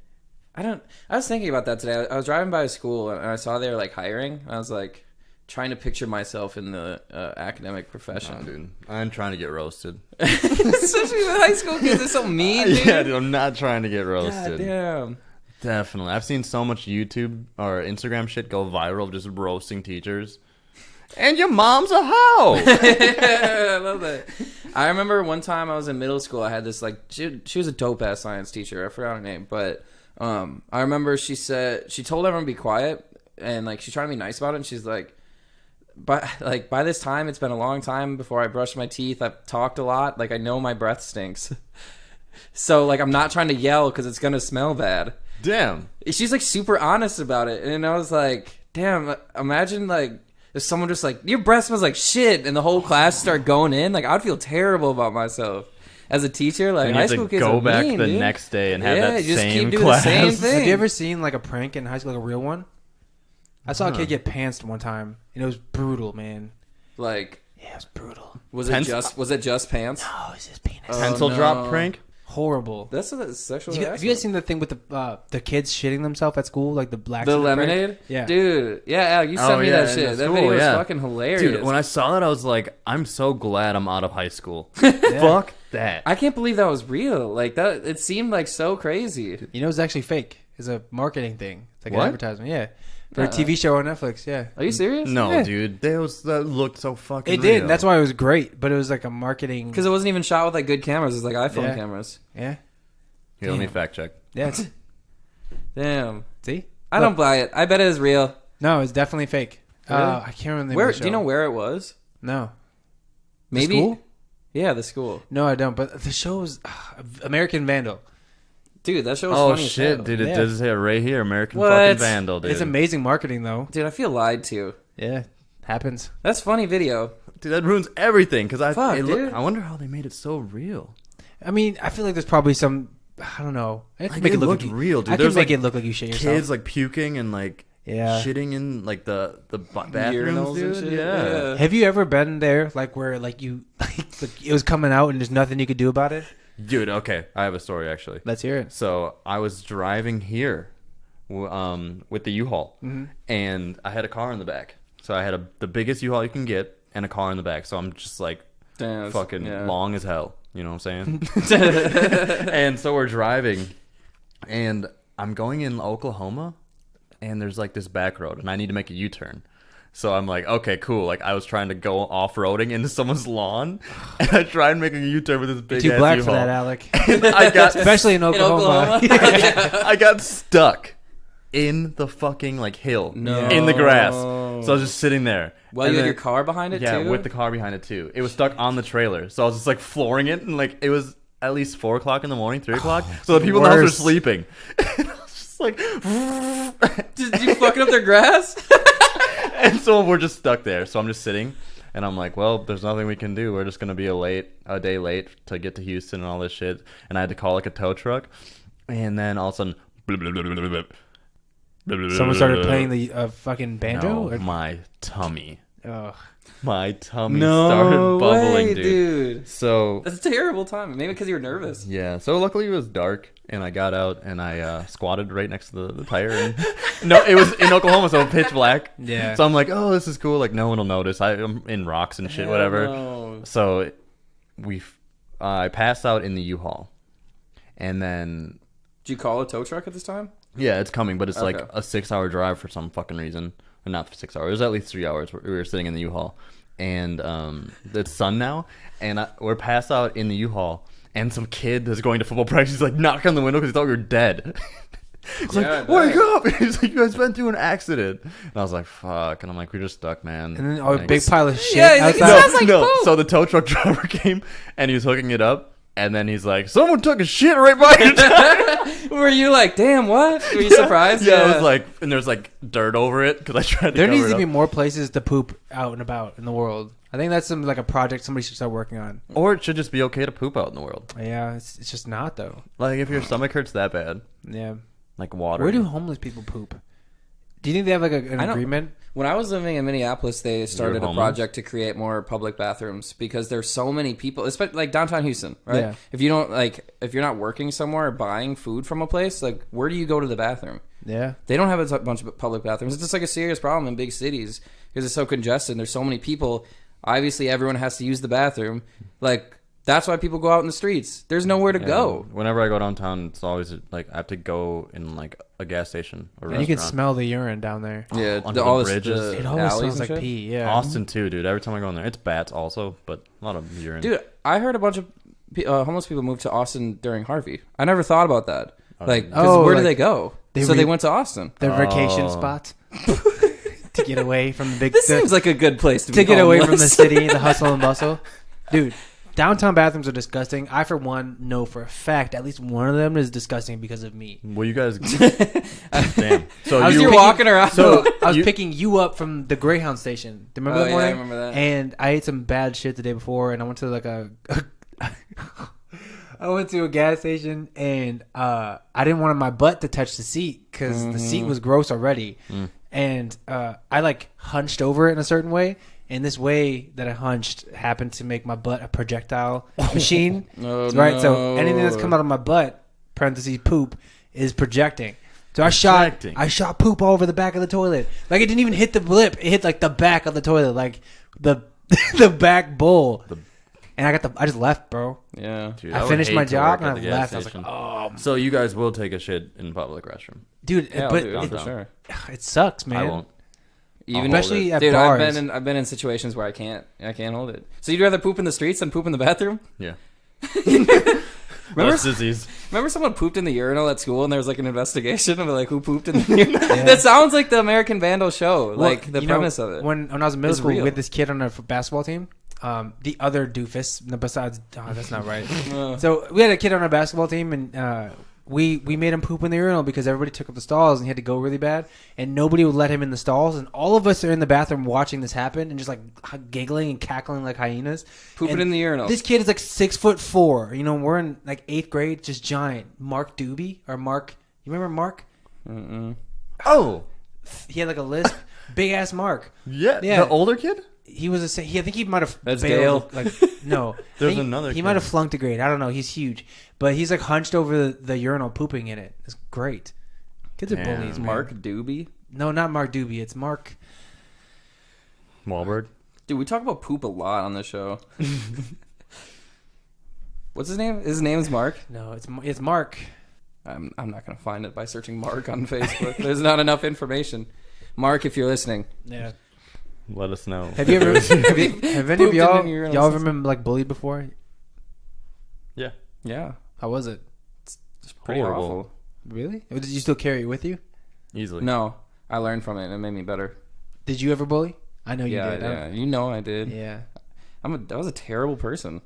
I was thinking about that today. I was driving by a school and I saw they were like hiring. I was like trying to picture myself in the academic profession. Oh, dude. I'm trying to get roasted. Especially with high school kids, they're so mean, dude. Yeah, dude, I'm not trying to get God roasted. damn. Definitely. I've seen so much YouTube or Instagram shit go viral of just roasting teachers. And your mom's a hoe! I love that. I remember one time I was in middle school. I had this like she was a dope ass science teacher. I forgot her name, but I remember she told everyone to be quiet and like she's trying to be nice about it. And she's like, by this time it's been a long time before I brushed my teeth. I've talked a lot. Like I know my breath stinks, so like I'm not trying to yell because it's gonna smell bad. Damn. She's like super honest about it, and I was like, damn. Imagine like. If someone just like, your breath smells like shit, and the whole class start going in, like I'd feel terrible about myself as a teacher. Like And you high have school to kids go are back mean, the dude. next day and have Yeah, that you just same keep doing class. the same thing. Have you ever seen like a prank in high school, like a real one? I saw a kid get pantsed one time, and it was brutal, man. Like, Yeah, it was brutal. was Pens- it just pants? Oh, it's his penis. Pencil no. drop prank? Horrible. That's a sexual. Have you guys seen the thing with the kids shitting themselves at school, like the black the soda prank? lemonade? Yeah. Dude. Yeah, Al, you sent Oh, me yeah, that in shit. the That school, video was yeah. fucking hilarious. Dude, when I saw that, I was like, I'm so glad I'm out of high school. Fuck that. I can't believe that was real. Like that, it seemed like so crazy. You know, it's actually fake. It's a marketing thing. It's like What? an advertisement. Yeah, for a TV show on Netflix. Yeah, Are you serious? No, Yeah. dude. That looked so fucking it real. did. That's why it was great. But it was like a marketing. Because it wasn't even shot with like good cameras. It was like iPhone Yeah. cameras. Yeah, Here, let me Damn. fact check. yeah. Damn. See, I don't buy it. I bet it is real. No, it's definitely fake. Really? I can't remember the name Where of the do you show. know where it was? No, Maybe. school? Yeah, the school. No, I don't. But the show was American Vandal. Dude, that show was Oh funny as shit, hell. dude! It Yeah. does say it right here, American What? fucking Vandal, dude. It's amazing marketing, though. Dude, I feel lied to. Yeah, happens. That's funny video. Dude, that ruins everything. Because Fuck, I dude. wonder how they made it so real. I mean, I feel like there's probably some. I don't know. I can Like, make it it look looked like you, real, dude. I can There's, make like, it look like you shit yourself. Kids like puking and like Yeah. shitting in like the Urinals bathrooms, and dude. shit, Yeah. Have you ever been there, like where like you like it was coming out and there's nothing you could do about it? Dude, okay, I have a story actually. Let's hear it. So I was driving here, with the U-Haul, Mm-hmm. and I had a car in the back. So I had the biggest U-Haul you can get and a car in the back. So I'm just like Damn, that's- fucking yeah. long as hell. You know what I'm saying? And so we're driving, and I'm going in Oklahoma, and there's like this back road, and I need to make a U-turn. So I'm like, okay, cool. Like I was trying to go off-roading into somone's lawn, and I tried making a U-turn with this big Too ass black U-Haul. for that, Alec. And I got Especially in Oklahoma. I got stuck in the fucking like hill in the grass. So I was just sitting there. Well, And you had then- your car behind it yeah, too? with the car behind it too. It was stuck on the trailer, so I was just like flooring it, and like it was at least 4 o'clock in the morning, 3 o'clock. So the people in the house were worst. sleeping. And I was just like, Did you fucking up their grass? and so we're just stuck there. So I'm just sitting, and I'm like, well, there's nothing we can do. We're just gonna be a day late to get to Houston and all this shit. And I had to call like a tow truck, and then all of a sudden, Someone started playing the fucking banjo. No, my tummy. Ugh. My tummy started bubbling, way, dude. So That's a terrible time. Maybe because you were nervous. yeah, so luckily it was dark, and I got out and I squatted right next to the tire. And no, it was in Oklahoma, so pitch black. Yeah. So I'm like, oh, this is cool. Like no one will notice. I'm in rocks and shit, Hell whatever. no. So I passed out in the U-Haul, and then Did you call a tow truck at this time? yeah, it's coming, but it's like Okay. a 6-hour drive for some fucking reason. Or not for 6 hours. It was at least 3 hours. We were sitting in the U-Haul, and it's sun now, and we're passed out in the U-Haul, and some kid that's going to football practice. He's like knocking on the window because he thought we were dead. He's Yeah, like, wake up! He's like, you guys been through an accident. And I was like, fuck. And I'm like, we're just stuck, man. And then a Like, big pile of shit Yeah, he's like, outside. it sounds like no. poop. So the tow truck driver came and he was hooking it up. And then he's like, someone took a shit right by your tire. Were you like, damn, what? Were you surprised? Yeah, it was like, and there's like dirt over it because I tried to There cover needs it to be up. more places to poop out and about in the world. I think that's like a project somebody should start working on. Or it should just be okay to poop out in the world. Yeah, it's just not though. Like if your stomach hurts that bad, Yeah. like water. Where do homeless people poop? Do you think they have like an I don't- agreement? When I was living in Minneapolis, they started a homeless? project to create more public bathrooms because there's so many people, especially like downtown Houston, right? Yeah. If you're not working somewhere or buying food from a place, like where do you go to the bathroom? Yeah. They don't have a bunch of public bathrooms. It's just like a serious problem in big cities because it's so congested. There's so many people. Obviously, everyone has to use the bathroom. Like that's why people go out in the streets. There's nowhere to Yeah. go. Whenever I go downtown, it's always like I have to go in like a gas station or And you can restaurant. smell the urine down there. Yeah, Under the all bridges. It always alleys smells and like shit. pee. Yeah. Austin too, dude. Every time I go in there, it's bats also, but a lot of urine. Dude, I heard a bunch of homeless people moved to Austin during Harvey. I never thought about that. Like, 'cause Oh, where do like they go? they So they re- went to Austin. Their vacation Oh. spots to get away from the big. This seems like a good place to to get away from the homeless. city, the hustle and bustle. Dude, downtown bathrooms are disgusting. I, for one, know for a fact at least one of them is disgusting because of me. Well, you guys, damn. So I was You're picking- walking around. So I was you- picking you up from the Greyhound station. Do you remember Oh, that yeah, I morning? remember that. And I ate some bad shit the day before, and I went to like a. I went to a gas station, and I didn't want my butt to touch the seat because the seat was gross already, and I like hunched over it in a certain way. And this way that I hunched happened to make my butt a projectile machine. Oh, right? So no. anything that's come out of my butt, parentheses poop, is projecting. So I shot poop all over the back of the toilet. Like it didn't even hit the lip. It hit like the back of the toilet, like the the back bowl. And I just left, bro. Yeah. Dude, I would finished hate my to job work at and the I gas left. I was like, station. oh, So you guys will take a shit in public restroom? dude, Yeah, but I'll do it, for it- sure. it sucks, man. I won't. Even Especially at dude, bars. I've been in situations where I can't hold it. So you'd rather poop in the streets than poop in the bathroom? Yeah. Remember, Less disease. remember someone pooped in the urinal at school and there was like an investigation of like who pooped in the urinal? That sounds like the American Vandal show, like the you know, premise of it. When I was in middle It's school, real. we had this kid on our basketball team. The other doofus, besides, that's not right. So we had a kid on our basketball team, and we made him poop in the urinal because everybody took up the stalls and he had to go really bad, and nobody would let him in the stalls, and all of us are in the bathroom watching this happen and just like giggling and cackling like hyenas. Pooping And in the urinal. This kid is like 6'4". You know, we're in like 8th grade, just giant. Mark Doobie or Mark, you remember Mark? Oh. He had like a lisp, big ass Mark. Yeah. Yeah. The older kid? He was I think he might have. That's bailed, Gale. Like no, There's I think another He kid. might have flunked a grade. I don't know. He's huge, but he's like hunched over the urinal, pooping in it. It's great. Kids are Damn. bullies, man. Mark Doobie. No, not Mark Doobie. It's Mark. Wahlberg. Dude, we talk about poop a lot on this show. What's his name? His name is Mark. No, it's Mark. I'm not gonna find it by searching Mark on Facebook. There's not enough information. Mark, if you're listening, Yeah. Let us know. Have you ever? have any Pooped of in y'all? the urinal Y'all system. remember like bullied before? Yeah. yeah, How was it? it's pretty Horrible. awful. Really? Or did you still carry it with you? Easily. No, I learned from it and it made me better. Did you ever bully? I know you yeah, did. yeah, you know I did. Yeah. I was a terrible person.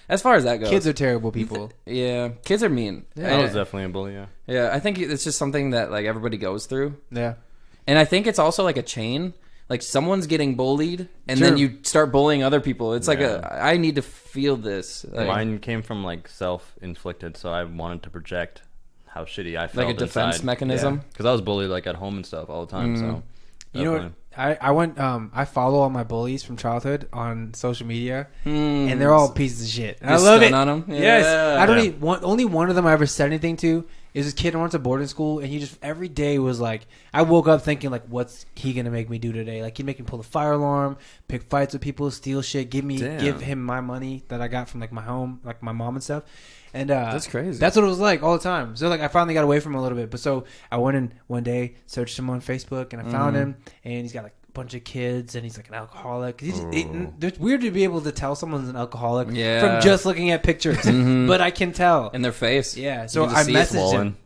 As far as that goes, Kids are terrible people. yeah, kids are mean. Yeah. I was definitely a bully, yeah. Yeah, I think it's just something that like everybody goes through, Yeah. and I think it's also like a chain. Like someone's getting bullied, and then Sure. you start bullying other people. It's like Yeah. I need to feel this. Like, Mine came from like self-inflicted, so I wanted to project how shitty I felt. like a defense inside. mechanism. Because I was bullied like at home and stuff all the time. So You know what? definitely. I went I follow all my bullies from childhood on social media, Hmm. and they're all pieces of shit. And I You love stun it. on 'em? Yes, Yeah. I don't Yeah. need one. Only one of them I ever said anything to is this kid who went to boarding school, and he just every day was like, I woke up thinking like, what's he gonna make me do today? Like he'd make me pull the fire alarm, pick fights with people, steal shit, give Damn. him my money that I got from like my home, like my mom and stuff. And That's crazy. That's what it was like all the time. So like I finally got away from him a little bit. But so I went in one day, searched him on Facebook, and I found him, and he's got like bunch of kids, and he's like an alcoholic. It's weird to be able to tell someone's an alcoholic from just looking at pictures, but I can tell in their face. Yeah, so I messaged him.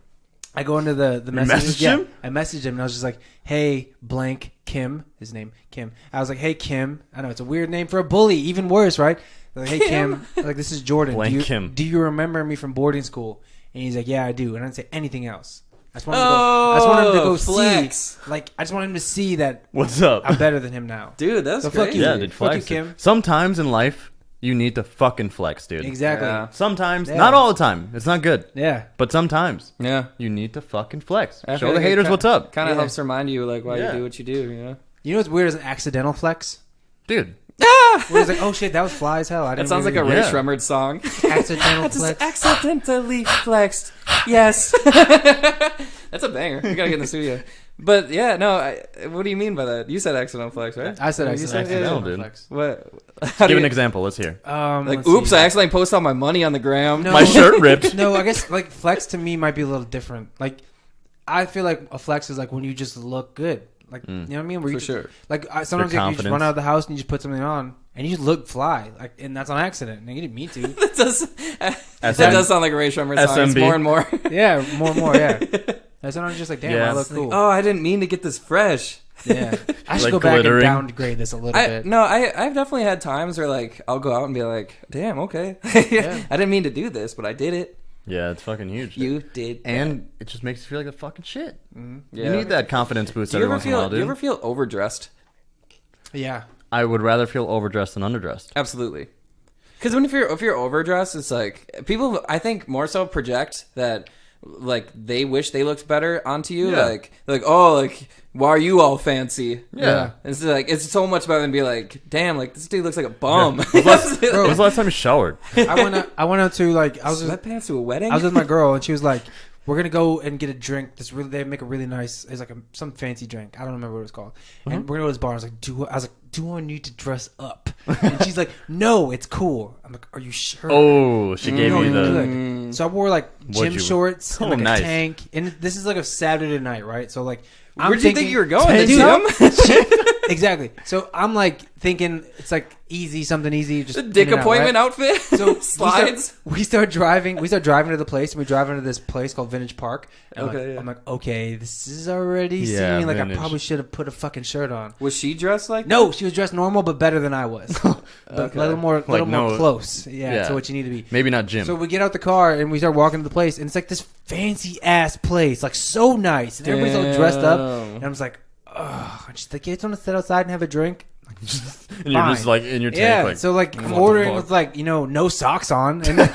I go into the messages. Messaged him? I messaged him and I was just like, "Hey, blank Kim," his name Kim. I was like, "Hey Kim, I know it's a weird name for a bully, even worse, right?" Like, "Hey Kim, like this is Jordan. Blank Kim. Do you remember me from boarding school?" And he's like, "Yeah, I do." And I didn't say anything else. I just wanted him to go flex. see. Like, I just want him to see that What's up? I'm better than him now. Dude, that's So great. fuck you. Yeah, dude, Fuck flex. you, Kim. Sometimes in life, you need to fucking flex, dude. Exactly. Yeah. Sometimes, Yeah. not all the time. It's not good. Yeah. But sometimes Yeah. you need to fucking flex. I Show feel the like it haters what's up. Kind of Yeah. helps remind you like why Yeah. you do what you do. You know. You know what's weird is an accidental flex. Dude. Where it's like, oh shit, that was fly as hell. I That didn't sounds like a really- Ray Yeah. Shremmerd song. accidental I just flex. accidentally flexed. Yes. That's a banger. We gotta get in the studio. But yeah, no. What do you mean by that? You said accidental flex, right? I said You said accidental, dude. flex. What? How do Give an you- example. Let's hear. Like, Let's oops! see. I accidentally posted all my money on the gram. No. My shirt ripped. No, I guess like flex to me might be a little different. Like, I feel like a flex is like when you just look good. Like, you know what I mean? Where you For just, sure. Like, sometimes Your like, you just confidence. run out of the house and you just put something on and you just look fly. Like, and that's on accident. And you didn't mean to. That does sound like a Ray Shremmerd song. It's SMB. more and more. Yeah, more and more. Yeah. And sometimes just like, damn, Yeah. I look cool. Oh, I didn't mean to get this fresh. Yeah, I should Like go back glittering. and downgrade this a little bit. I've definitely had times where like I'll go out and be like, damn, okay. Yeah. I didn't mean to do this, but I did it. Yeah, it's fucking huge. dude. You did. And it just makes you feel like a fucking shit. Yeah. You need that confidence boost Do you every ever once in a while, feel? Do you dude. ever feel overdressed? Yeah, I would rather feel overdressed than underdressed. Absolutely. Because if you're overdressed, it's like people. I think more so project that like they wish they looked better onto you. Yeah. Like they're like, oh, like why are you all fancy? Yeah. It's like it's so much better than be like, damn, like this dude looks like a bum. When was the last time you showered? I went out to like I was Sweatpants to a wedding. I was with my girl and she was like, "We're gonna go and get a drink. They make a really nice. It's like some fancy drink. I don't remember what it's called. And we're gonna go to this bar. I was like, do I need to dress up?" And she's like, "No, it's cool." I'm like, "Are you sure?" Oh, she gave No, you the. good. So I wore like What'd gym you- shorts and Oh, like nice. a tank. And this is like a Saturday night, right? So like, I'm Where'd you think thinking- you were going? The Dude, gym? Exactly. So I'm like thinking it's like easy, something easy. Just The dick in and out, appointment right? outfit. So Slides. We start driving to the place, and we drive into this place called Vintage Park. And Okay, yeah. I'm like, okay, this is already Yeah, seeming like vintage. I probably should have put a fucking shirt on. Was she dressed like? No, she was dressed normal, but better than I was. But Okay. a little more no- close. Yeah, yeah. to what you need to be. Maybe not Jim. So we get out the car and we start walking to the place, and it's like this fancy ass place, like so nice, and everybody's all dressed up. Damn. And I was like, oh, and she's like, "You just want to sit outside and have a drink?" and you're fine. just like in your tank. Yeah, like, so like what I'm the ordering fuck? with like no socks on and like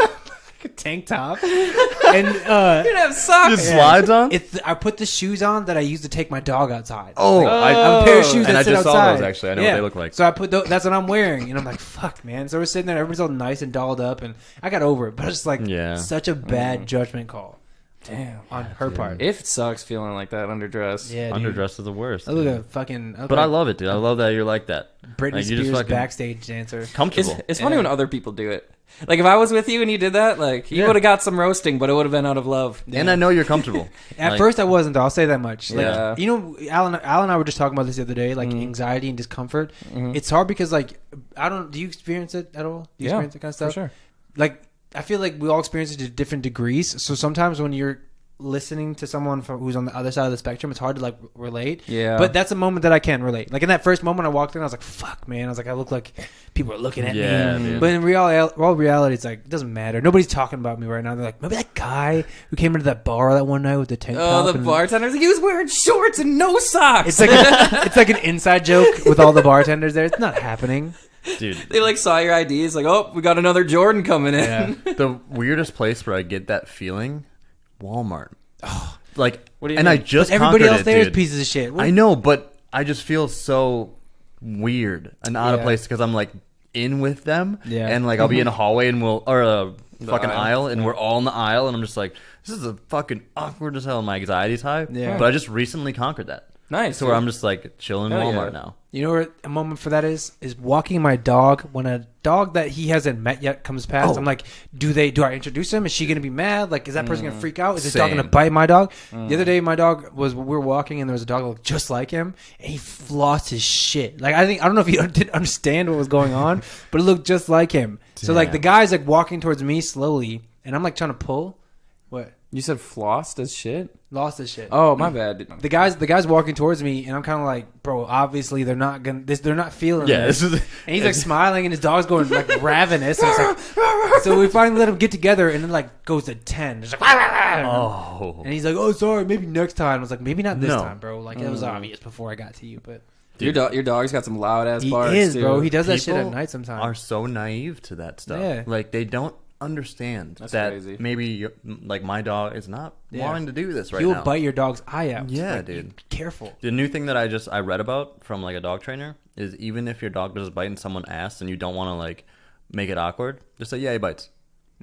a tank top, and You didn't have socks. Just slides on? I put the shoes on that I use to take my dog outside. Oh, Like, a pair of shoes and that I sit just saw outside. those, actually. I know what they look like. So I put that's what I'm wearing, and I'm like, fuck, man. So we're sitting there, everybody's all nice and dolled up, and I got over it, but it's like Yeah. such a bad judgment call Damn. on her part. It sucks feeling like that underdressed. Yeah, dude. Underdressed is the worst. I look at fucking. But I love it, dude. I love that you're like that. Britney like, you just Spears fucking- backstage dancer. Comfortable. It's funny when other people do it. Like if I was with you and you did that, like you Yeah. would have got some roasting, but it would have been out of love. And I know you're comfortable. At Like, first, I wasn't, though. I'll say that much. Like, Yeah. you know, Alan and I were just talking about this the other day, like anxiety and discomfort. It's hard because, like, do you experience it at all? Do you Yeah, experience that kind of stuff? for sure. Like, I feel like we all experience it to different degrees. So sometimes when you're listening to someone who's on the other side of the spectrum, it's hard to like relate. Yeah. But that's a moment that I can relate. Like in that first moment I walked in, I was like, fuck, man. I was like, I look like people are looking at Yeah, me. dude. But in reality, it's like, it doesn't matter. Nobody's talking about me right now. They're like, maybe that guy who came into that bar that one night with the tank top. Oh, the and- bartender's like, he was wearing shorts and no socks. It's like it's like an inside joke with all the bartenders there. It's not happening. dude, they like saw your IDs, like, oh, we got another Jordan coming in. the weirdest place where I get that feeling, Walmart. Like, What do you and mean? I just But everybody conquered else it, there is dude. pieces of shit. I know, but I just feel so weird and out of Yeah. place because I'm like in with them, Yeah. and like I'll be in a hallway and a fucking aisle. aisle, and we're all in the aisle, and I'm just like, this is a fucking awkward as hell. And my anxiety's high, Yeah. But I just recently conquered that. Nice. So where I'm just like chilling in Hell Walmart yeah. now. You know what a moment for that is walking my dog when a dog that he hasn't met yet comes past. Oh. I'm like, do I introduce him? Is she gonna be mad? Like, is that person gonna freak out? Is this dog Same. gonna bite my dog? The other day, my dog we were walking and there was a dog that looked just like him, and he flossed his shit. Like, I don't know if he didn't understand what was going on, but it looked just like him. So like the guy's like walking towards me slowly, and I'm like trying to pull. What? You said flossed as shit? Lost his shit. Oh, my bad. The guy's walking towards me, and I'm kind of like, bro. Obviously, they're not feeling. Yeah, this. this is. And he's like smiling, and his dog's going like ravenous. And it's like, so we finally let him get together, and then like goes to 10. It's like, Oh. and he's like, oh, sorry, maybe next time. I was like, maybe not this No. time, bro. Like it was obvious before I got to you, but Your dog's got some loud ass he barks, is, too. bro. He does that shit at People night sometimes. Are so naive to that stuff. Yeah. Like they don't understand That's that crazy. maybe like my dog is not Yeah. wanting to do this right He'll now. bite your dog's eye out. Yeah, Like, dude. Be careful. The new thing that I read about from like a dog trainer is even if your dog does bite and someone asks and you don't want to like make it awkward, just say yeah he bites.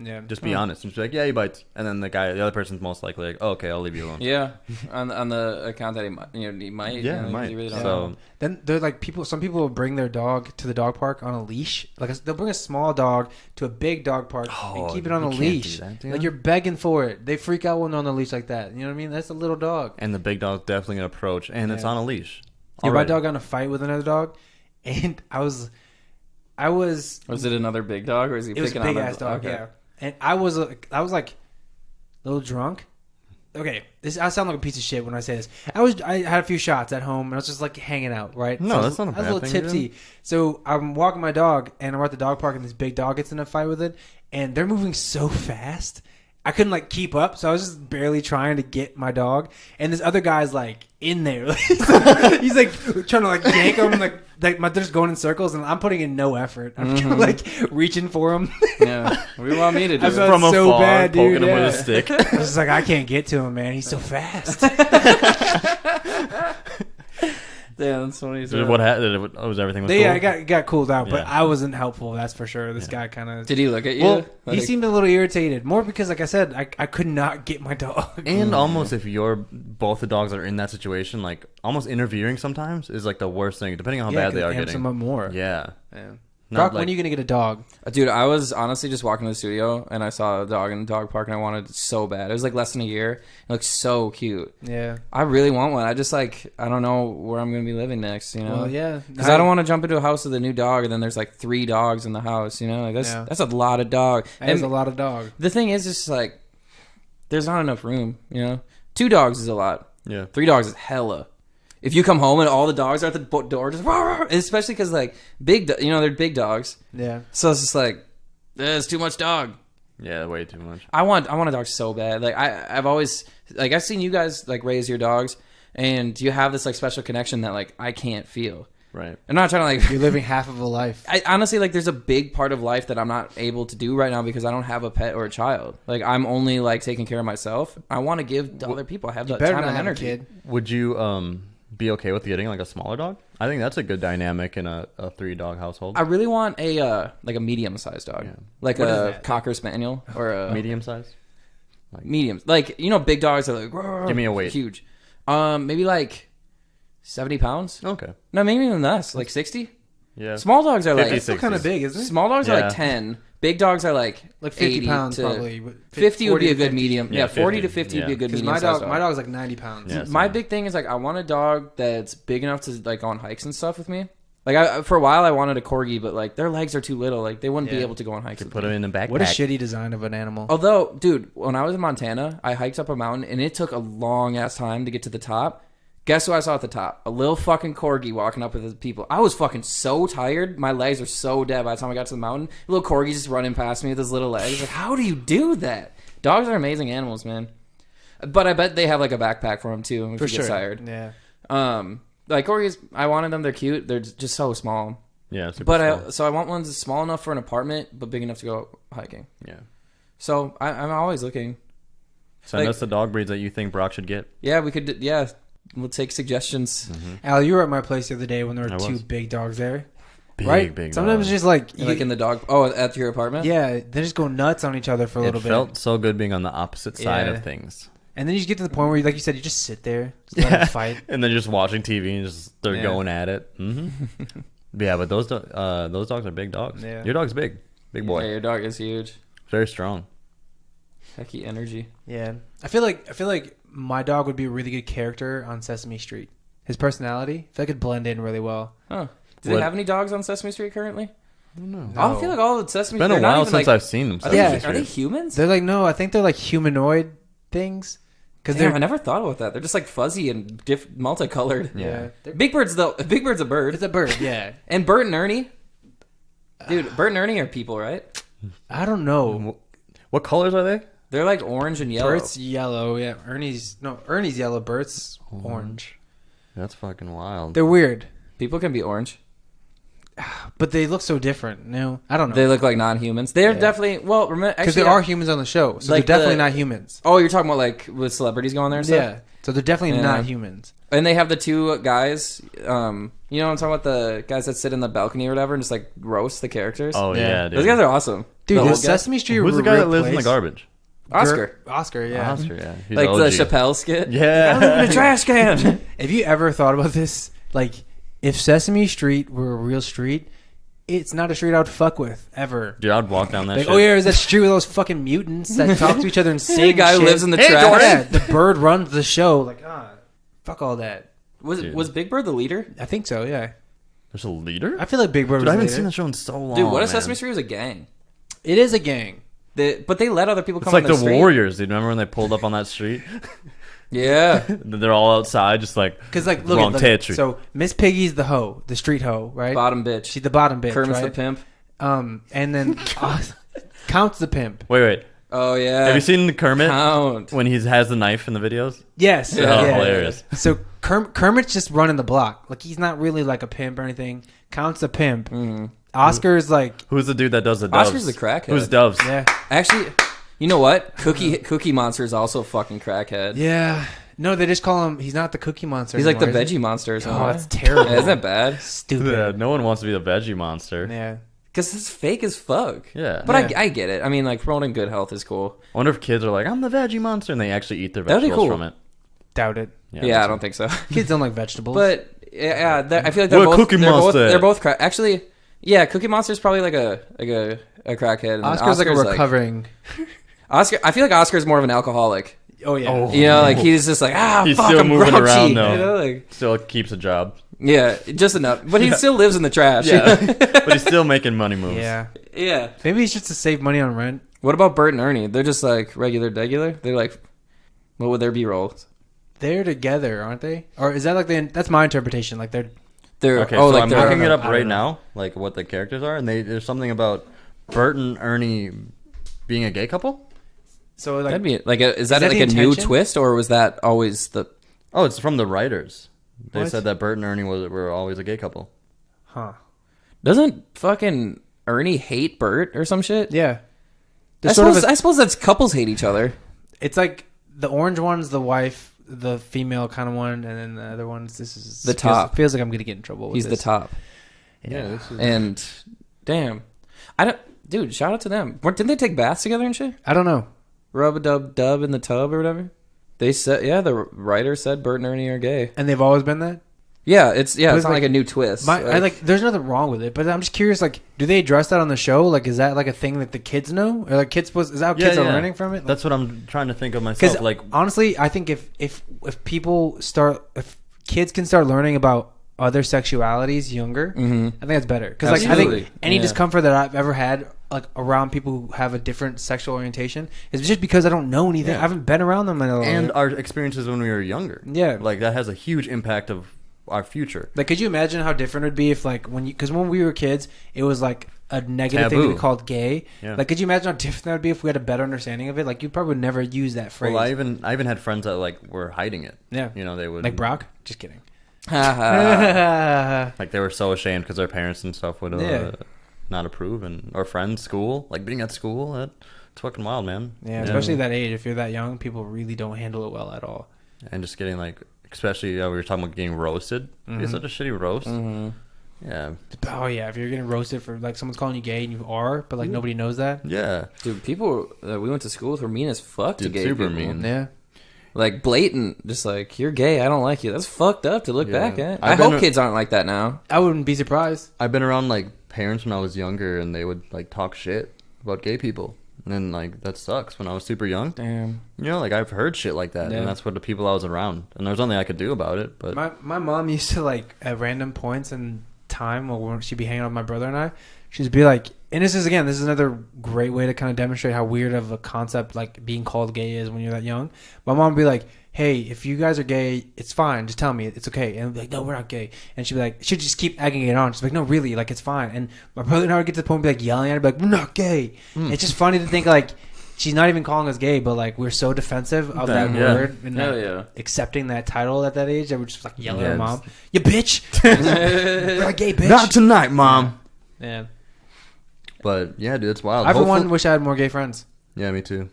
Yeah. Just be honest and just be like yeah he bites, and then the other person's most likely like oh, okay I'll leave you alone. Yeah, on the account that he might. Yeah, you know, might. you really don't So- know. Then they're like some people will bring their dog to the dog park on a leash. Like they'll bring a small dog to a big dog park and Oh, keep it on you a can't do leash. that, dude. Like you're begging for it. They freak out when they're on the leash like that. You know what I mean? That's a little dog. And the big dog's definitely gonna approach, and it's Yeah. on a leash. Yeah, my Already. dog got in a fight with another dog, and I was Was it another big dog, or is he it was a picking big on ass dog, okay. yeah. And I was like a little drunk. Okay, I sound like a piece of shit when I say this. I had a few shots at home and I was just like hanging out, right? No, So that's not a I was bad a little thing, tipsy. dude. So I'm walking my dog and I'm at the dog park and this big dog gets in a fight with it and they're moving so fast. I couldn't like keep up, so I was just barely trying to get my dog. And this other guy's like in there, he's like trying to like yank him, like they're just going in circles, and I'm putting in no effort. I'm kind of like reaching for him. Yeah, what do you want me to do? I felt From so afar, bad, dude. poking him yeah. with a stick. I was just like, I can't get to him, man. He's so fast. Yeah, that's funny. as Dude, well. what happened? Was everything was They, cool? yeah, it got cooled out, but Yeah. I wasn't helpful. That's for sure. This guy kind of. Did he look at you? Well, Like- he seemed a little irritated. More because, like I said, I could not get my dog. And almost if both the dogs are in that situation, like almost interfering sometimes is like the worst thing, depending on how bad they are getting. Some more. Yeah. Yeah. Brock, Not when like, are you gonna get a dog? Dude, I was honestly just walking to the studio and I saw a dog in the dog park and I wanted it so bad. It was like less than a year. It looked so cute. Yeah. I really want one. I just like I don't know where I'm gonna be living next. You know? Well, yeah. Because I don't want to jump into a house with a new dog and then there's like 3 dogs in the house. You know, like Yeah. that's a lot of dog. That is And a lot of dog. the thing is, just like there's not enough room. You know, 2 dogs is a lot. yeah. 3 dogs is hella. If you come home and all the dogs are at the door, just especially because like they're big dogs. Yeah. So it's just like there's too much dog. Yeah, way too much. I want a dog so bad. Like I've always like I've seen you guys like raise your dogs, and you have this like special connection that like I can't feel. Right. I'm not trying to like. You're living half of a life. I honestly like there's a big part of life that I'm not able to do right now because I don't have a pet or a child. Like I'm only like taking care of myself. I want to give to other people. I have that Better time not and have a energy. kid. Would you be okay with getting like a smaller dog? I think that's a good dynamic in a 3-dog household. I really want a like a medium sized dog, Yeah. like What is a that? cocker spaniel or a Medium size? medium. Like big dogs are like Give me a weight. huge. Maybe like 70 pounds. Okay. No, maybe even less. Like 60. Yeah. Small dogs are 50, like It's still kind of 60s. big, isn't it? small dogs are Yeah. like 10. Big dogs are like 50 80 pounds to, probably. 50 would 40 be a to good 50. medium. Yeah, Yeah, 40 to 50, 50 would be a good Because medium. my sized my dog's like 90 pounds. Yeah. My same. big thing is like I want a dog that's big enough to like go on hikes and stuff with me. Like for a while I wanted a corgi, but like their legs are too little. Like they wouldn't be Yeah. able to go on hikes. With Put me. it in a backpack. What a shitty design of an animal. Although, dude, when I was in Montana, I hiked up a mountain and it took a long ass time to get to the top. Guess who I saw at the top? A little fucking corgi walking up with his people. I was fucking so tired. My legs were so dead by the time I got to the mountain. Little corgi just running past me with his little legs. Like, how do you do that? Dogs are amazing animals, man. But I bet they have like a backpack for them too if For you sure. get tired. Yeah. Like corgis, I wanted them. They're cute. They're just so small. Yeah, super But small. I want ones small enough for an apartment, but big enough to go hiking. Yeah. So I'm always looking. Send like- us the dog breeds that you think Brock should get. Yeah, we could. Yeah, we'll take suggestions. Al, you were at my place the other day when there were I 2 was. big dogs there. Big, Right? big Sometimes dog. it's just like, Like in the dog. Oh, at your apartment. yeah, they just go nuts on each other for a It little bit. felt so good being on the opposite side Yeah. of things. And then you get to the point where, like you said, you just sit there, just let them fight. And then just watching TV and just they're Yeah. going at it. Mm-hmm. Yeah, but those dogs are big dogs. Yeah. Your dog's big boy, Yeah, your dog is huge. very strong. Hecky energy. Yeah, I feel like my dog would be a really good character on Sesame Street. His personality, I feel like it'd blend in really well. Huh. Do What- they have any dogs on Sesame Street currently? I don't know. No. I feel like all of Sesame It's been a they're not while even, since like, I've seen them. Are they, Yeah. are they humans? They're like I think they're like humanoid things because Damn, I they're never thought about that. They're just like fuzzy and multicolored. yeah. Big Bird's Big Bird's a bird. It's a bird. Yeah, And Bert and Ernie. Dude, Bert and Ernie are people, right? I don't know. What colors are they? They're like orange and yellow. Bert's yellow. Yeah, Ernie's yellow. Bert's orange. That's fucking wild. They're weird, People can be orange. but they look so different. No, I don't know. They look like non-humans. They're Yeah. definitely remember Because actually there are humans on the show, so like they're definitely the- not humans. Oh, you're talking about like with celebrities going there and stuff? Yeah, so they're definitely Yeah. not humans. And they have the two guys, you know what I'm talking about, the guys that sit in the balcony or whatever and just like roast the characters. Oh Yeah. yeah, dude. Those guys are awesome. Dude, The the old guy. Sesame Street. Who's the a guy real that lives in the place. garbage? Oscar. Oscar, yeah. Oscar, yeah. He's Like the OG. Chappelle skit. Yeah. I live in a trash can. Have you ever thought about this? Like, if Sesame Street were a real street, it's not a street I would fuck with ever. Dude, I'd walk down that Like, shit. oh yeah, there's that street with those fucking mutants that talk to each other and sing. The guy who shit. lives in the Hey, trash. Jordan. Yeah, the bird runs the show. Like, fuck all that. Dude. Was Big Bird the leader? I think so. Yeah, There's a leader? I feel like Big Bird Dude, was I haven't later. seen the show in so long. Dude, what if man. Sesame Street was a gang? It is a gang. But they let other people It's come like on the the street. Warriors, dude. Remember when they pulled up on that street? Yeah. They're all outside, just like Because like, look, wrong at territory. so Miss Piggy's the hoe, the street hoe, right? Bottom bitch. She's the bottom bitch, Kermit's right? the pimp. And then Count's the pimp. Wait. Oh, yeah. Have you seen the Kermit Count? when he has the knife in the videos? Yes. Yeah. Oh, yeah. hilarious. So Kermit's just running the block. Like, he's not really like a pimp or anything. Count's a pimp. Oscar's like, Who's the dude that does the doves? Oscar's the crackhead. Who's doves? yeah. Actually, you know what? Cookie Monster is also a fucking crackhead. Yeah. No, they just call him, he's not the Cookie Monster. He's like the anymore, is he? Veggie Monster or something. Oh, that's terrible. Yeah, isn't that bad? Stupid. Yeah, no one wants to be the veggie monster. Yeah. Because it's fake as fuck. Yeah. But Yeah. I get it. I mean, like, promoting good health is cool. I wonder if kids are like, I'm the veggie monster, and they actually eat their That'd be vegetables cool. from it. Doubt it. Yeah, I don't think so. Kids don't like vegetables. But, yeah, I feel like they're What both... Cookie they're both, Monster? they're both crack... Actually, yeah, Cookie Monster's probably like a crackhead. And Oscar's like a recovering. Oscar, I feel like Oscar's more of an alcoholic. Oh, yeah. Oh. You know, like, he's just like, He's fuck, still I'm moving grouchy. around, though. You know, like... Still keeps a job. Yeah, just enough. But he still lives in the trash. Yeah. But he's still making money moves. Yeah. Yeah. Maybe it's just to save money on rent. What about Bert and Ernie? They're just like regular. They're like, what would their B-roll? They're together, aren't they? Or is that like that's my interpretation? Like they're They're Okay, oh, so like I'm they're looking it up I don't right know. now, like what the characters are, and there's something about Bert and Ernie being a gay couple. so like That'd be like is that that like the a new intention? twist or was that always the? Oh, it's from the writers. They What? said that Bert and Ernie were always a gay couple. huh? Doesn't fucking Ernie hate Bert or some shit? Yeah. I There's sort of suppose, I suppose that's couples hate each other. it's like the orange one's the wife, the female kind of one, and then the other one's this is The top. Feels like I'm gonna get in trouble. With He's this. the top, Yeah. and damn, I don't, dude. Shout out to them. Didn't they take baths together and shit? I don't know. Rub a dub dub in the tub or whatever. They said, yeah, the writer said Bert and Ernie are gay. And they've always been that. Yeah, it's But not it's like like- a new twist. There's nothing wrong with it, but I'm just curious. Like, do they address that on the show? Like, is that like a thing that the kids know, or like kids supposed? Is that how kids are learning from it? That's what I'm trying to think of Because myself. Like, honestly, I think if people start, if kids can start learning about other sexualities younger, I think that's better. Because like I Absolutely. think any Yeah. discomfort that I've ever had like around people who have a different sexual orientation is just because I don't know anything. Yeah. I haven't been around them in a long and our experiences when we were younger. Yeah. Like that has a huge impact of our future. Like, could you imagine how different it'd be if, like, because when we were kids, it was like a negative thing to Taboo. be called gay. Yeah. Like, could you imagine how different that would be if we had a better understanding of it? Like, you probably would never use that phrase. Well, I even had friends that like were hiding it. Yeah. You know, they would like Brock. Just kidding. Haha. like they were so ashamed because their parents and stuff would Yeah. not approve, and or friends, school, like being at school, it's fucking wild, man. Yeah, especially that age. If you're that young, people really don't handle it well at all. And just getting like, especially we were talking about getting roasted. It's such a shitty roast. Yeah, Oh yeah, if you're getting roasted for like someone's calling you gay and you are, but like nobody knows that. yeah. Dude, people that we went to school with were mean as fuck to Dude, gay super people. mean. Yeah. like blatant, just like you're gay. I don't like you. That's fucked up to look back at. I I've been hope kids aren't like that now. I wouldn't be surprised. I've been around like parents when I was younger, and they would like talk shit about gay people, and then like that sucks. When I was super young, Damn. you know, like I've heard shit like that, Yeah. and that's what the people I was around, and there was nothing I could do about it. But My mom used to, like, at random points in time when she'd be hanging out with my brother and I, she'd be like, and this is another great way to kind of demonstrate how weird of a concept like being called gay is when you're that young. My mom would be like, hey, if you guys are gay, it's fine, just tell me, it's okay. And I'd be like, no, we're not gay. And she'd be like, she'd just keep egging it on. She's like, no, really, like, it's fine. And my brother and I would get to the point where be like yelling at her, be like, we're not gay. It's just funny to think like she's not even calling us gay, but like we're so defensive of that Yeah. word and Hell not yeah. accepting that title at that age that we're just like yelling at Yeah, mom, you bitch, we're not gay, bitch. not tonight, mom. Yeah. But yeah, dude, it's wild. I, for Hopefully- one, wish I had more gay friends. Yeah, me too.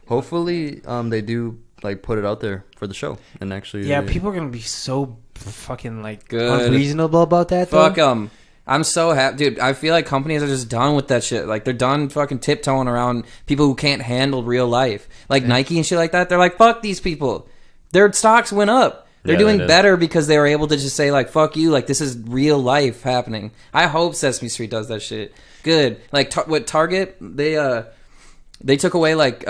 Hopefully, they do like put it out there for the show and actually. Yeah, people are gonna be so fucking like Good. unreasonable about that. Fuck though. them. I'm so happy, dude. I feel like companies are just done with that shit. Like they're done fucking tiptoeing around people who can't handle real life, like Nike and shit like that. They're like, fuck these people. Their stocks went up. They're Yeah, doing they did. better because they were able to just say like, fuck you. Like this is real life happening. I hope Sesame Street does that shit. Good. Like what Target, they took away like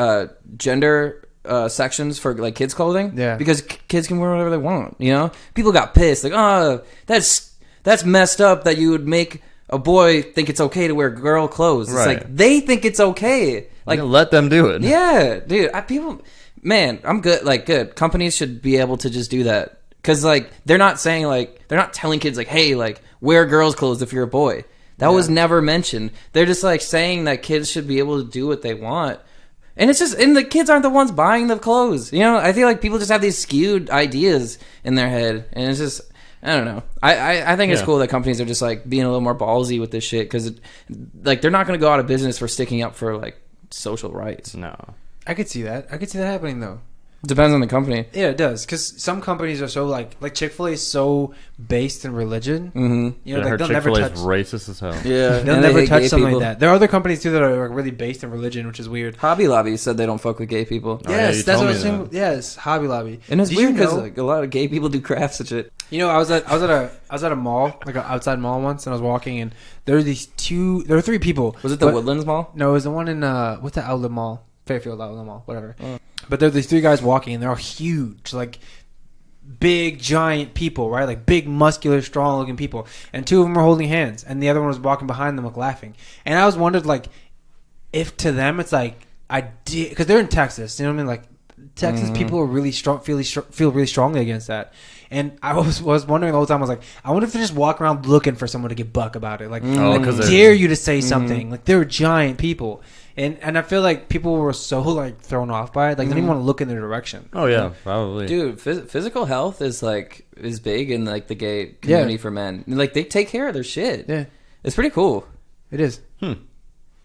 gender sections for like kids clothing. Yeah. Because kids can wear whatever they want. You know, people got pissed. Like, oh, that's messed up that you would make a boy think it's okay to wear girl clothes. It's Right. like they think it's okay. Like, Like let them do it. yeah, dude. Man, I'm good. Like, good. Companies should be able to just do that because like they're not saying like they're not telling kids like, hey, like wear girls' clothes if you're a boy. That was never mentioned. They're just like saying that kids should be able to do what they want. And it's just, and the kids aren't the ones buying the clothes. You know, I feel like people just have these skewed ideas in their head. And it's just, I don't know. I think it's Yeah. cool that companies are just like being a little more ballsy with this shit because like they're not going to go out of business for sticking up for like social rights. No. I could see that. I could see that happening though. Depends on the company. Yeah, it does. Because some companies are so like Chick-fil-A is so based in religion. Mm-hmm. You know, I like heard they'll never Chick-fil-A touch. is racist as hell. Yeah. They'll and they never hate touch gay something people. like that. There are other companies too that are like really based in religion, which is weird. Hobby Lobby said they don't fuck with gay people. Oh, yeah, Yes, you that's told what I me was saying. that. Yes, Hobby Lobby. And it's Did weird you because know- like, a lot of gay people do crafts and shit. You know, I was at a mall, like an outside mall once, and I was walking, and there were three people. Was it the But- Woodlands Mall? No, it was the one in what's the outlet mall? Fairfield Outlet Mall, whatever. But there were these three guys walking, and they're all huge, like big, giant people, right? Like big, muscular, strong-looking people. And two of them were holding hands, and the other one was walking behind them, like laughing. And I was wondered, like, if to them it's like because they're in Texas, you know what I mean? Like Texas people are really strong, feel really strongly against that. And I was wondering the whole time. I was like, I wonder if they're just walking around looking for someone to get buck about it. Like, Oh, like 'cause they're- dare you to say something? Like they're giant people. And I feel like people were so like thrown off by it, like they didn't even want to look in their direction. Oh yeah, probably. Dude, physical health is big in like the gay community for men. Like they take care of their shit. Yeah, It's pretty cool. it is.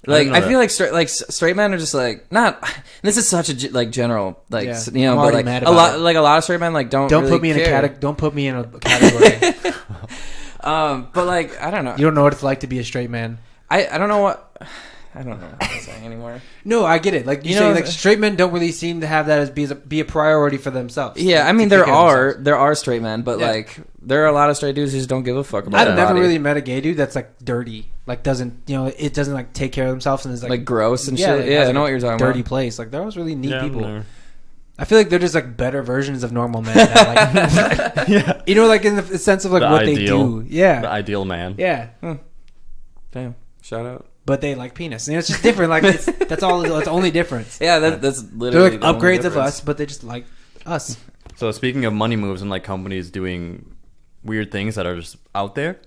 Like know I that. feel like straight men are just like not. This is such a like general like Yeah. you know, I'm but already like mad a about lot it. like a lot of straight men like don't Don't really put me in care. Don't put me in a category. But like I don't know. You don't know what it's like to be a straight man. I don't know what. I don't know what I'm saying anymore. No, I get it. Like you You say, know, like straight men don't really seem to have that as be a priority for themselves. Yeah, I mean To there take care of are themselves. straight men, but Yeah. like there are a lot of straight dudes who just don't give a fuck about I've their never body. really met a gay dude that's like dirty, like doesn't it doesn't like take care of themselves and is like gross and yeah, shit. like, Yeah, has, I know like, what you're talking dirty about. place. Like they're always really neat Yeah, people. never- I feel like they're just like better versions of normal men. That, like, yeah. you know, like in the sense of like The what ideal. they do. Yeah, The ideal man. yeah. Damn, shout out. But they like penis. And it's just different. Like that's all. That's the only difference. Yeah, that's They're literally like the only upgrades of difference. us, but they just like us. So speaking of money moves and like companies doing weird things that are just out there,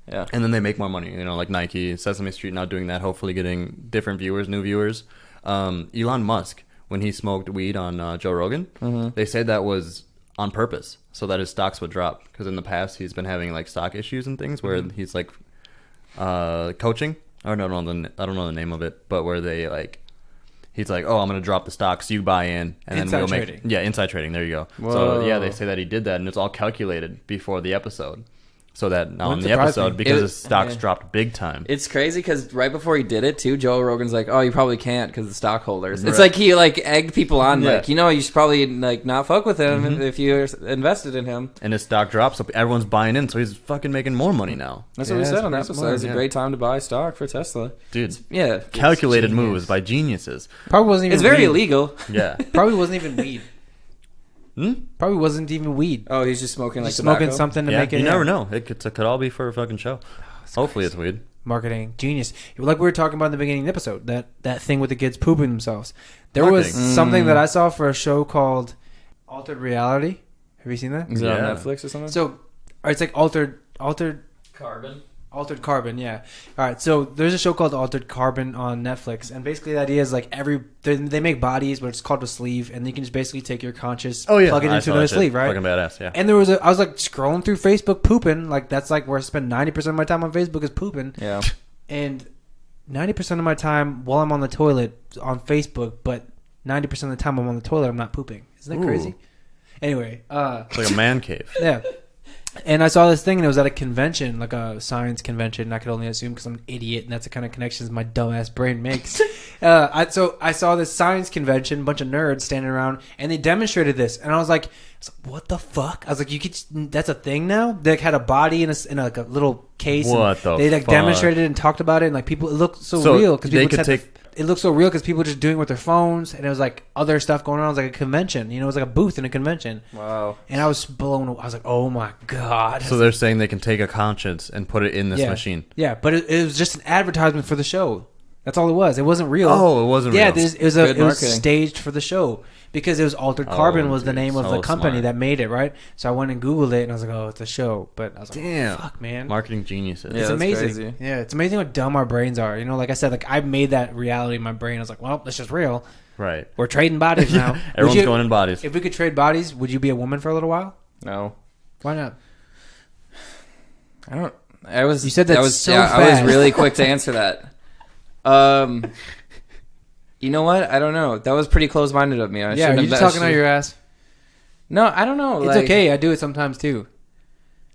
Yeah. and then they make more money. You know, like Nike, Sesame Street now doing that, hopefully getting different viewers, new viewers. Elon Musk, when he smoked weed on Joe Rogan, they said that was on purpose so that his stocks would drop. Because in the past he's been having like stock issues and things where he's like coaching. I don't know the name of it, but where they like. He's like, oh, I'm going to drop the stocks, you buy in, and then Inside we'll make... trading. Yeah, inside trading, there you go. Whoa. So, yeah, they say that he did that, and it's all calculated before the episode. so that now in Wouldn't the surprise episode, me. because It- his stocks yeah. dropped big time. It's crazy because right before he did it too, Joe Rogan's like, "Oh, you probably can't because the stockholders." It's Right. like he like egged people on, Yeah. like you should probably like not fuck with him if you invested in him. And his stock dropped, so everyone's buying in, so he's fucking making more money now. That's Yeah, what we that's said on the pretty episode. smart, It's a yeah. great time to buy stock for Tesla. Dude, Yeah, calculated genius. moves by geniuses. Probably wasn't even. it's very weed. illegal. Yeah. Probably wasn't even weed. Hmm? Probably wasn't even weed. Oh, he's just smoking like Just smoking tobacco? something to Yeah, make it. you never know. It could all be for a fucking show. Hopefully it's weed. Marketing genius, like we were talking about in the beginning of the episode. That thing with the kids pooping themselves. There was Marketing. something that I saw for a show called Altered Reality. Have you seen that? Is it Yeah. on Netflix or something? So, or it's like altered Carbon. Altered Carbon, yeah. All right, so there's a show called Altered Carbon on Netflix, and basically the idea is like they make bodies, but it's called a sleeve, and you can just basically take your conscious, plug it I into saw that another shit. sleeve, right? Fucking badass, yeah. And there was I was like scrolling through Facebook pooping, like that's like where I spend 90% of my time on Facebook is pooping, Yeah. and 90% of my time while I'm on the toilet on Facebook, but 90% of the time I'm on the toilet I'm not pooping. Isn't that Ooh. crazy? Anyway, It's like a man cave. yeah. And I saw this thing, and it was at a convention, like a science convention. And I could only assume because I'm an idiot, and that's the kind of connections my dumbass brain makes. So I saw this science convention, a bunch of nerds standing around, and they demonstrated this, and I was like, "What the fuck?" I was like, "You could? That's a thing now." They like, had a body in like a little case. and What the They like fuck? demonstrated it and talked about it, and like people, it looked so So real because they people could just had it looked so real because people were just doing it with their phones, and it was like other stuff going on. It was like a convention, it was like a booth in a convention. Wow. And I was blown. I was like, "Oh my god!" So they're saying they can take a conscience and put it in this yeah. machine. Yeah, but it was just an advertisement for the show. That's all it was. It wasn't real. Oh, it wasn't Yeah, real. it was Good it was marketing. staged for the show because it was Altered Carbon was the dude, name of so the company smart. that made it, right? So I went and Googled it and I was like, "Oh, it's a show." But I was like, Damn. "Oh, fuck, man." Marketing geniuses. Yeah. It's that's amazing. crazy. Yeah, it's amazing how dumb our brains are. Like I said, like I made that reality in my brain. I was like, "Well, that's just real. Right. We're trading bodies now." Would Everyone's you- going in bodies. If we could trade bodies, would you be a woman for a little while? No. Why not? I don't. I was. You said that I was so I fast. was really quick to answer that. You know what? I don't know. That was pretty close-minded of me. I Yeah, shouldn't are have- you just I talking out should've- your ass? No, I don't know. It's like, okay. I do it sometimes too.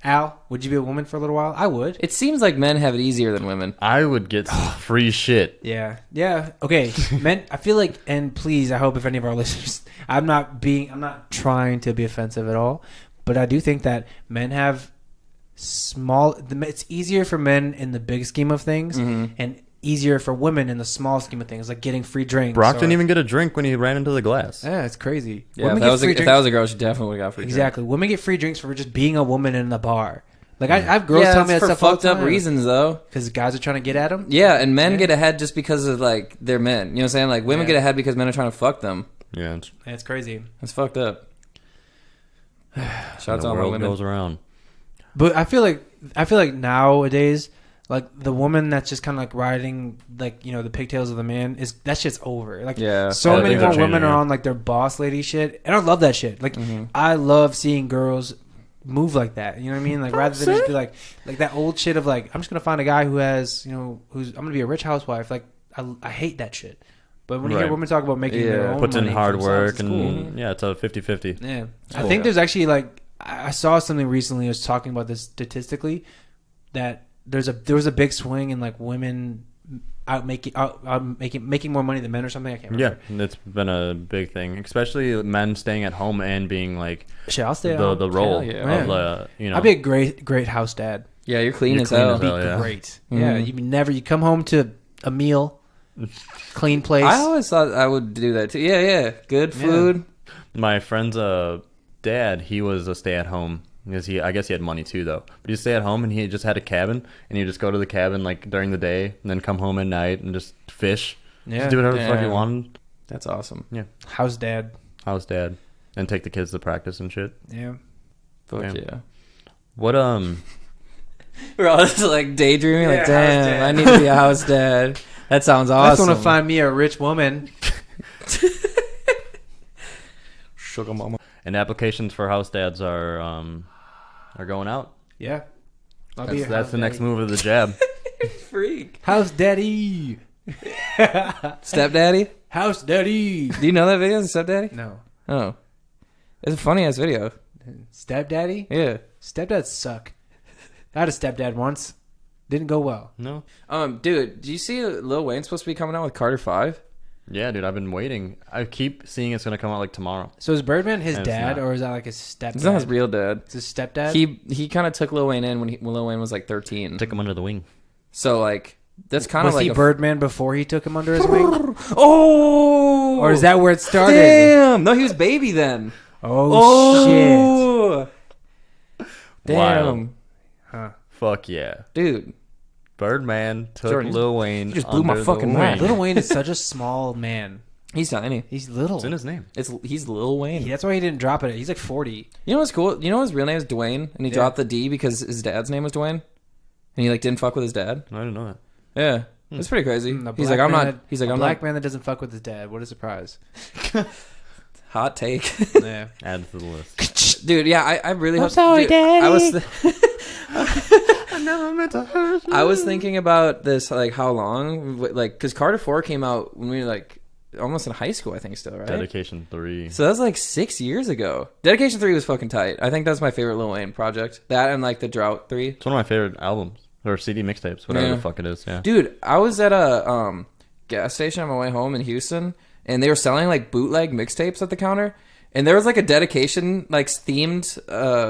Al, would you be a woman for a little while? I would. It seems like men have it easier than women. I would get some free shit. Yeah. Yeah. Okay. Men, I feel like, and please, I hope if any of our listeners, I'm not trying to be offensive at all, but I do think that men have it's easier for men in the big scheme of things and easier for women in the small scheme of things, like getting free drinks. Brock or- didn't even get a drink when he ran into the glass. Yeah, it's crazy. Yeah, Women if get that, was free if drinks- that was a girl, she definitely would have got free. exactly. Women get free drinks for just being a woman in the bar. Like I have girls Yeah, tell it's me that for stuff all the fucked up time. reasons though. Because guys are trying to get at them. Yeah, and men Yeah. get ahead just because of like they're men. You know what I'm saying? Like women Yeah. get ahead because men are trying to fuck them. Yeah, it's, It's crazy. That's fucked up. Shout out to the all my world women. goes around. But I feel like nowadays, like the woman that's just kind of like riding like the pigtails of the man is that shit's over. Like Yeah. so Yeah, many things more are women changing, are yeah. on like their boss lady shit, and I love that shit. Like Mm-hmm. I love seeing girls move like that. You know what I mean? Like rather than just be like that old shit of like I'm just gonna find a guy who has who's I'm gonna be a rich housewife. Like I hate that shit. But when you hear Right. women talk about making their Yeah. own Puts in money hard for work themselves, it's and cool. yeah, it's a 50-50. Yeah, I Cool. think there's actually like I saw something recently. I was talking about this statistically that there was a big swing in like women making more money than men or something. I can't Yeah, remember. it's been a big thing, especially men staying at home and being like Shit, I'll stay. the role Hell yeah. of the I'd be a great house dad. Yeah, you're clean You're as clean hell. as hell. Oh, yeah. Great. Yeah, Mhm. you come home to a meal, clean place. I always thought I would do that too. Yeah. Good food. My friend's dad, he was a stay-at-home because I guess he had money too though. But he'd stay at home and he just had a cabin and he'd just go to the cabin like during the day and then come home at night and just fish. Yeah. Just do whatever the fuck he Damn. wanted. That's awesome. House dad. House dad. And take the kids to practice and shit. Yeah. Fuck Yeah. yeah. What We're all just like daydreaming. Like, Yeah, house damn, dad. I need to be a house dad. That sounds I just awesome. want to find me a rich woman. sugar mama. and applications for house dads are going out. Yeah. I'll be a That's house the next daddy. move of the jab. Freak. House daddy. Stepdaddy? House daddy. Do you know that video? Stepdaddy? No. Oh. It's a funny ass video. Stepdaddy? Yeah. Stepdads suck. I had a stepdad once. Didn't go well. No. Dude, do you see Lil Wayne supposed to be coming out with Carter 5? Yeah, dude, I've been waiting. I keep seeing it's gonna come out like tomorrow. So is Birdman his And it's dad, not. or is that like his stepdad? It's not his real dad. It's his stepdad? He kind of took Lil Wayne in when Lil Wayne was like 13. Took him under the wing. So like that's kind of Was like he Birdman before he took him under his wing? Oh, Or is that where it started? Damn! No, he was baby then. Oh, shit. Damn, Wild. Huh. Fuck yeah. dude. Birdman took Jordan, Lil Wayne. you just blew my under the fucking wing. mind. Lil Wayne is such a small man. He's tiny. He's little. It's in his name. He's Lil Wayne. That's why he didn't drop it. He's like 40. You know what's cool? You know his real name is Dwayne, and he dropped the D because his dad's name was Dwayne, and he like didn't fuck with his dad. I didn't know that. Yeah, it's pretty crazy. A He's like, I'm not. He's like, a I'm black not. man that doesn't fuck with his dad. What a surprise. Hot take, Yeah. Add to the list. dude. Yeah, I really. hope, sorry, dude, Daddy. I was. I never meant to hurt you. I was thinking about this, like how long, like because Carter 4 came out when we were like almost in high school, I think, still, right? Dedication 3. So that was like 6 years ago. Dedication 3 was fucking tight. I think that's my favorite Lil Wayne project. That and like the Drought 3. It's one of my favorite albums. Or CD mixtapes, whatever Yeah. the fuck it is. Yeah. Dude, I was at a gas station on my way home in Houston, and they were selling like bootleg mixtapes at the counter. And there was like a dedication, like themed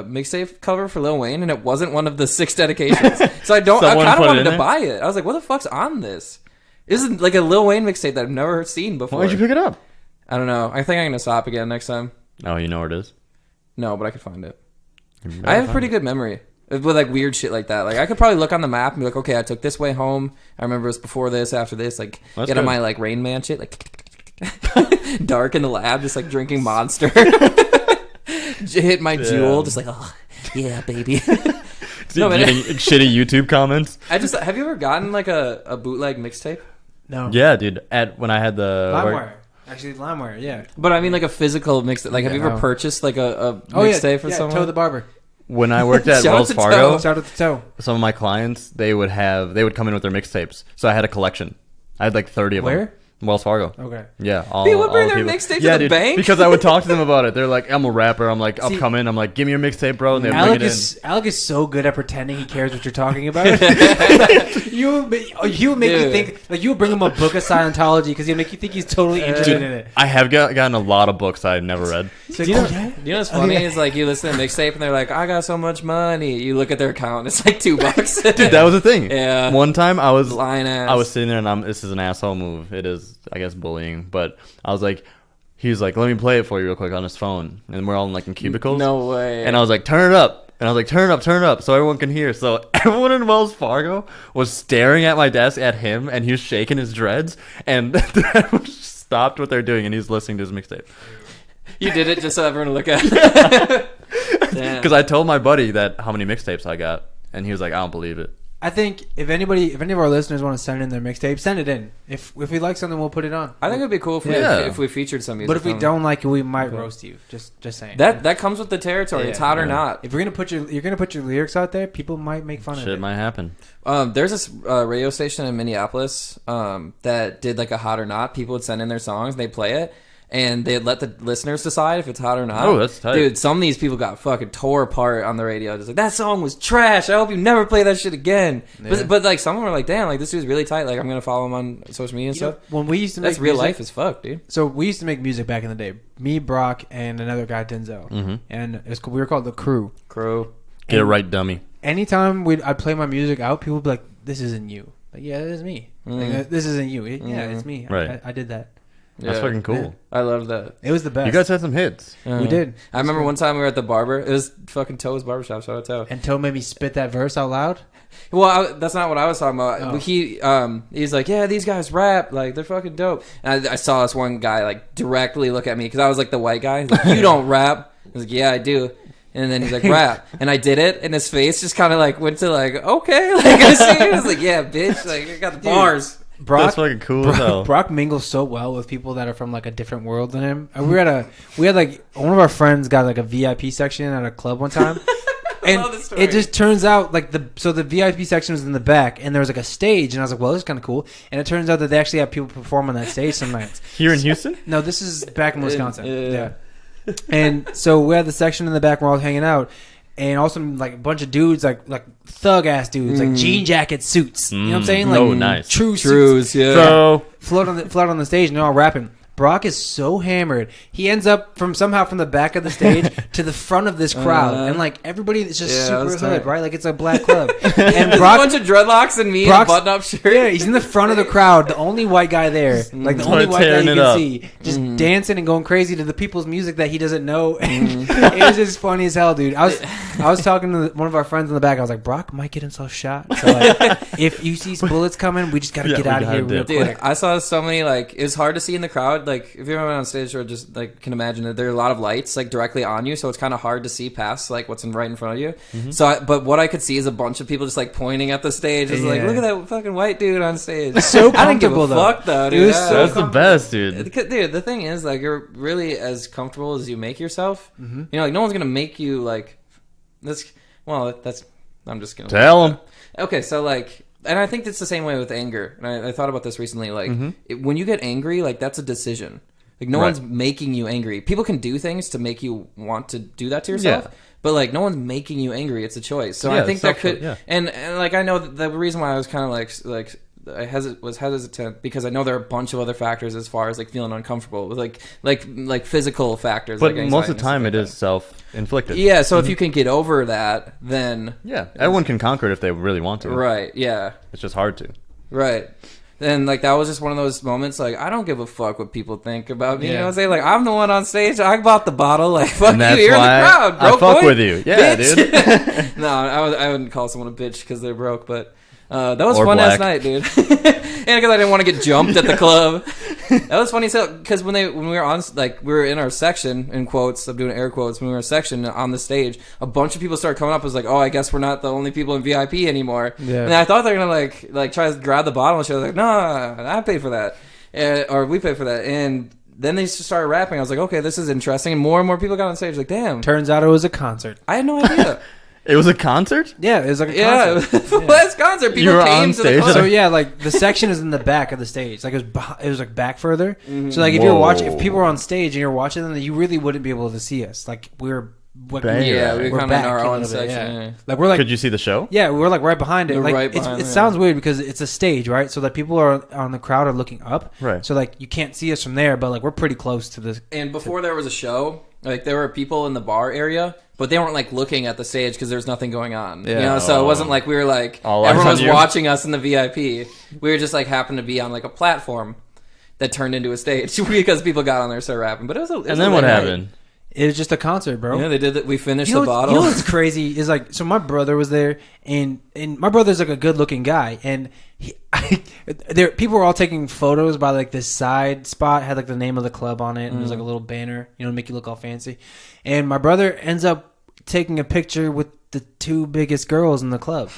mixtape cover for Lil Wayne, and it wasn't one of the 6 dedications. So I Someone kind of put it wanted in to there? buy it. I was like, what the fuck's on this? This is like a Lil Wayne mixtape that I've never seen before. Why'd you pick it up? I don't know. I think I'm gonna stop again next time. Oh, you know where it is? No, but I could find it. I have a pretty good memory with like weird shit like that. Like I could probably look on the map and be like, okay, I took this way home. I remember it was before this, after this. Like That's get on good. my like Rain Man shit, like dark in the lab, just like drinking Monster. Hit my jewel, just like oh yeah, baby. No, but- Getting shitty YouTube comments. I just have you ever gotten like a bootleg mixtape? No. Yeah, dude. At when I had the LimeWire. Actually, LimeWire, yeah. But I mean like a physical mixtape. Like have you ever no. purchased like a Oh, yeah. mixtape for Yeah, someone? Toe the Barber. when I worked at Shout out Wells to Fargo, Toe. Shout out to Toe. some of my clients they would come in with their mixtapes. So I had a collection. I had like 30 of Where? them. Wells Fargo. Okay. Yeah, all, People bring all their people. mixtape to yeah, the dude, bank? because I would talk to them about it. They're like, I'm a rapper. I'm like, I'll See- come in. I'm like, give me your mixtape, bro. And they bring Alec it is so good at pretending he cares what you're talking about. you would make Dude. you think like you would bring him a book of Scientology because he'll make you think he's totally interested in it. in. I have gotten a lot of books I never read. It's like, Do you know, oh, yeah? you know what's funny is like you listen to mixtape and they're like, I got so much money. You look at their account and it's like $2. Dude, that was the thing. Yeah. One time I was Lying ass. I was sitting there and this is an asshole move. It is, I guess, bullying. But I was like, he was like, let me play it for you real quick on his phone. And we're all in cubicles. No way. And I was like, turn it up. And I was like, turn it up so everyone can hear. So everyone in Wells Fargo was staring at my desk at him and he was shaking his dreads. And everyone stopped what they're doing and he's listening to his mixtape. You did it just so everyone would look at it. Damn. Because I told my buddy that how many mixtapes I got. And he was like, I don't believe it. I think if any of our listeners want to send in their mixtape, send it in. If we like something, we'll put it on. I think it'd be cool if we featured some music. But if we on- don't like it, we might roast you. Just saying. that comes with the territory. Yeah, it's hot or yeah. not. If you're gonna put your lyrics out there, people might make fun of Shit it. might happen. There's this radio station in Minneapolis that did like a hot or not. People would send in their songs, and they'd play it, and they'd let the listeners decide if it's hot or not. Oh, that's tight. Dude, some of these people got fucking tore apart on the radio. Just like, that song was trash. I hope you never play that shit again. Yeah. But like some of them were like, damn, like this dude's really tight. Like I'm gonna follow him on social media and You know, stuff. when we used to That's make real music, life as fuck, dude. So we used to make music back in the day. Me, Brock, and another guy, Denzel, and we were called the Crew. Crow. Get it right, dummy. Anytime I'd play my music out, people would be like, "This isn't you." Like, yeah, it is me. Like, this isn't you. Yeah, it's me. Right. I did that. That's Yeah. fucking cool. Yeah. I love that. It was the best. You guys had some hits. we did. I remember one time we were at the barber. It was fucking Toe's barbershop. Shout out Toe. And Toe made me spit that verse out loud. Well, that's not what I was talking about. Oh. He's like, yeah, these guys rap, like they're fucking dope. And I saw this one guy like directly look at me because I was like the white guy. He's like, you don't rap. I was like, yeah, I do. And then he's like, rap, and I did it, and his face just kind of like went to like, okay, like I see. I was like, yeah, bitch, like I got the bars. Brock, That's fucking cool as hell. Brock mingles so well with people that are from like a different world than him. And we had like one of our friends got like a VIP section at a club one time. And love this story. it just turns out like the VIP section was in the back and there was like a stage and I was like, well, this is kind of cool. And it turns out that they actually have people perform on that stage some nights. Here in Houston? No, this is back in Wisconsin. yeah. And so we had the section in the back. We're all hanging out. and also like a bunch of dudes, like thug ass dudes, like jean jacket suits. You know what I'm saying? Like nice. true Trues, suits. yeah. So Float on the stage, and they're all rapping. Brock is so hammered. He ends up somehow from the back of the stage to the front of this crowd, and like everybody is just super hood, tight. right? Like it's a black club. And There's Brock, a bunch of dreadlocks and me in a Brock's- button-up shirt. yeah, he's in the front of the crowd, the only white guy there, like the only white guy Tearing you it can up. see, just dancing and going crazy to the people's music that he doesn't know. And it was just funny as hell, dude. I was talking to one of our friends in the back. I was like, Brock might get himself shot. So like, if you see some bullets coming, we just gotta get we out of gotta here real dip. Dude, quick. I saw so many, like, it was hard to see in the crowd. Like, if you're on stage or just, like, can imagine that there are a lot of lights, like, directly on you, so it's kind of hard to see past, like, what's right in front of you. So, but what I could see is a bunch of people just, like, pointing at the stage. Just like, Yeah. look at that fucking white dude on stage. So I didn't give a comfortable, though. fuck, though, It dude. was Yeah. so that's the best, dude. Dude, the thing is, like, you're really as comfortable as you make yourself. You know, like, no one's gonna make you, like, I'm just gonna Tell him. Okay, so like, and I think it's the same way with anger. And I thought about this recently. Like, when you get angry, like that's a decision. Like, no Right. one's making you angry. People can do things to make you want to do that to yourself. Yeah. But like, no one's making you angry. It's a choice. So Yeah, I think that could. yeah. And like, I know that the reason why I was kind of like. I was hesitant because I know there are a bunch of other factors as far as like feeling uncomfortable with like physical factors. But like most anxiety of the time, and it stuff is self-inflicted. yeah. So if you can get over that, then Yeah, everyone can conquer it if they really want to. right, yeah. It's just hard to. Right. And like that was just one of those moments like I don't give a fuck what people think about me. You Yeah. know what I'm saying? Like I'm the one on stage. I bought the bottle. Like fuck And that's you. You're in the why crowd. I Broke fuck boy. with you. Yeah, Bitch. dude. No, I wouldn't call someone a bitch because they're broke. But that was Or fun black. last night, dude. And because I didn't want to get jumped at the club. That was funny. So because when we were on like we were in our section in quotes, I'm doing air quotes. When we were in a section on the stage, a bunch of people started coming up. I was like, oh, I guess we're not the only people in VIP anymore. Yeah. And I thought they were gonna like try to grab the bottle. And she was like, no, I paid for that, or we paid for that. And then they just started rapping. I was like, okay, this is interesting. And more people got on stage. Like, damn, Turns out it was a concert. I had no idea. It was a concert? Yeah, it was like a Yeah, concert. it was the last concert. People You were came on to stage? the concert. So yeah, like the section is in the back of the stage. Like it was like back further. So like if you're watching, if people were on stage and you're watching them, you really wouldn't be able to see us. Like we're Bang. Yeah, we were we're kind of in back our a own little bit, section. yeah. Yeah. Like we're like Could you see the show? yeah, we're like right behind it. We're Like right behind it it. sounds weird because it's a stage, right? So that people are on the crowd are looking up. Right. So like you can't see us from there, but like we're pretty close to the. And before there was a show, like there were people in the bar area, but they weren't like looking at the stage because there's nothing going on. You Yeah. know, so it wasn't like we were like All eyes everyone on was you. watching us in the VIP. We were just like happened to be on like a platform that turned into a stage because people got on there and started rapping. But it was a, it was And a then what late night. happened? It was just a concert, bro. Yeah, they did that. We finished You know the what's- bottle. You know what's crazy is like, so my brother was there, and my brother's like a good looking guy, and there people were all taking photos by like this side spot, had like the name of the club on it, and there's like a little banner, you know, to make you look all fancy. And my brother ends up taking a picture with the two biggest girls in the club,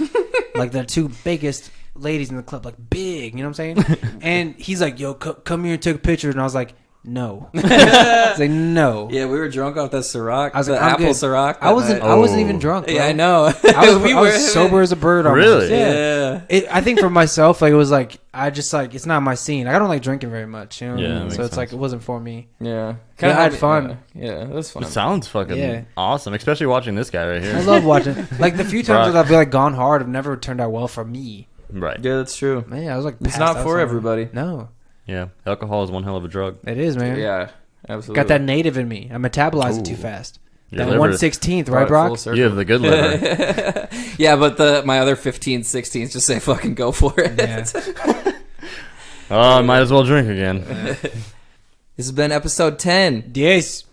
like the two biggest ladies in the club, like big, you know what I'm saying? And he's like, "Yo, come here and take a picture," and I was like, "No," I was like, "No." Yeah, we were drunk off that Ciroc. I was the like, I'm apple good. Ciroc. I wasn't. that I wasn't Oh. even drunk. night. Bro. Yeah, I know. I was, We I was sober as a bird. Almost. Really? Yeah. Yeah. I think for myself, like it was like I just like it's not my scene. Like, I don't like drinking very much. You know. Yeah, that So makes it's like sense. it wasn't for me. Yeah. I had fun. Yeah, it was fun. It sounds fucking Yeah. awesome, especially watching this guy right I here. love watching. Like the few times Rock. that I've like gone hard, have never turned out well for me. Right. Yeah, that's true. Man, I was like, It's passed not out for somewhere. everybody. No, Yeah. Alcohol is one hell of a drug. it is, man. Yeah, absolutely. Got that native in me. I metabolize it too Ooh. fast. Your That liver- 1/16th, Brought right, it Brock? full circle. You have the good liver. Yeah, but my other 15s, 16s just say fucking go for it. Yeah. Oh, I might as well drink again. This has been episode 10. Yes.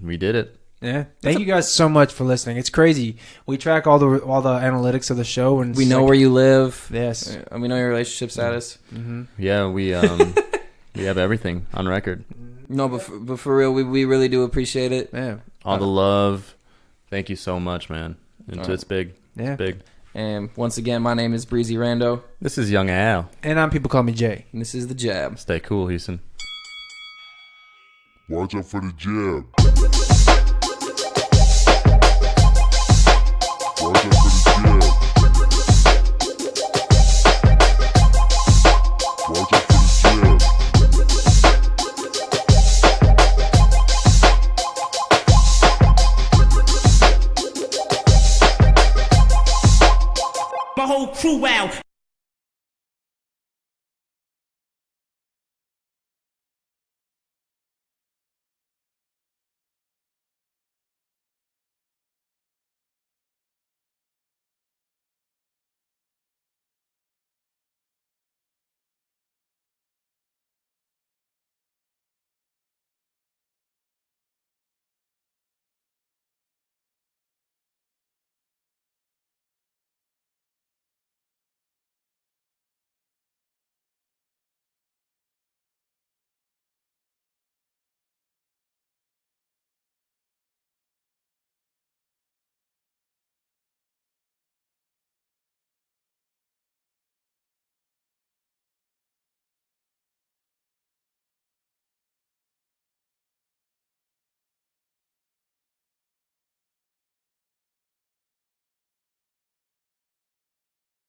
We did it. Yeah. Thank you guys so much for listening. It's crazy. We track all the analytics of the show, and We it's know like- where you live. Yes. We know your relationship status. Yeah, we have everything on record. No, but for real, we really do appreciate it. Yeah. All the love. Thank you so much, man. It's big. Yeah. Big. And once again, my name is Breezy Rando, This is Young Al. And people call me Jay. and this is The Jab. Stay cool, Houston. Watch out for the jab. Watch out for the jab. Watch out for the jab. whole crew out.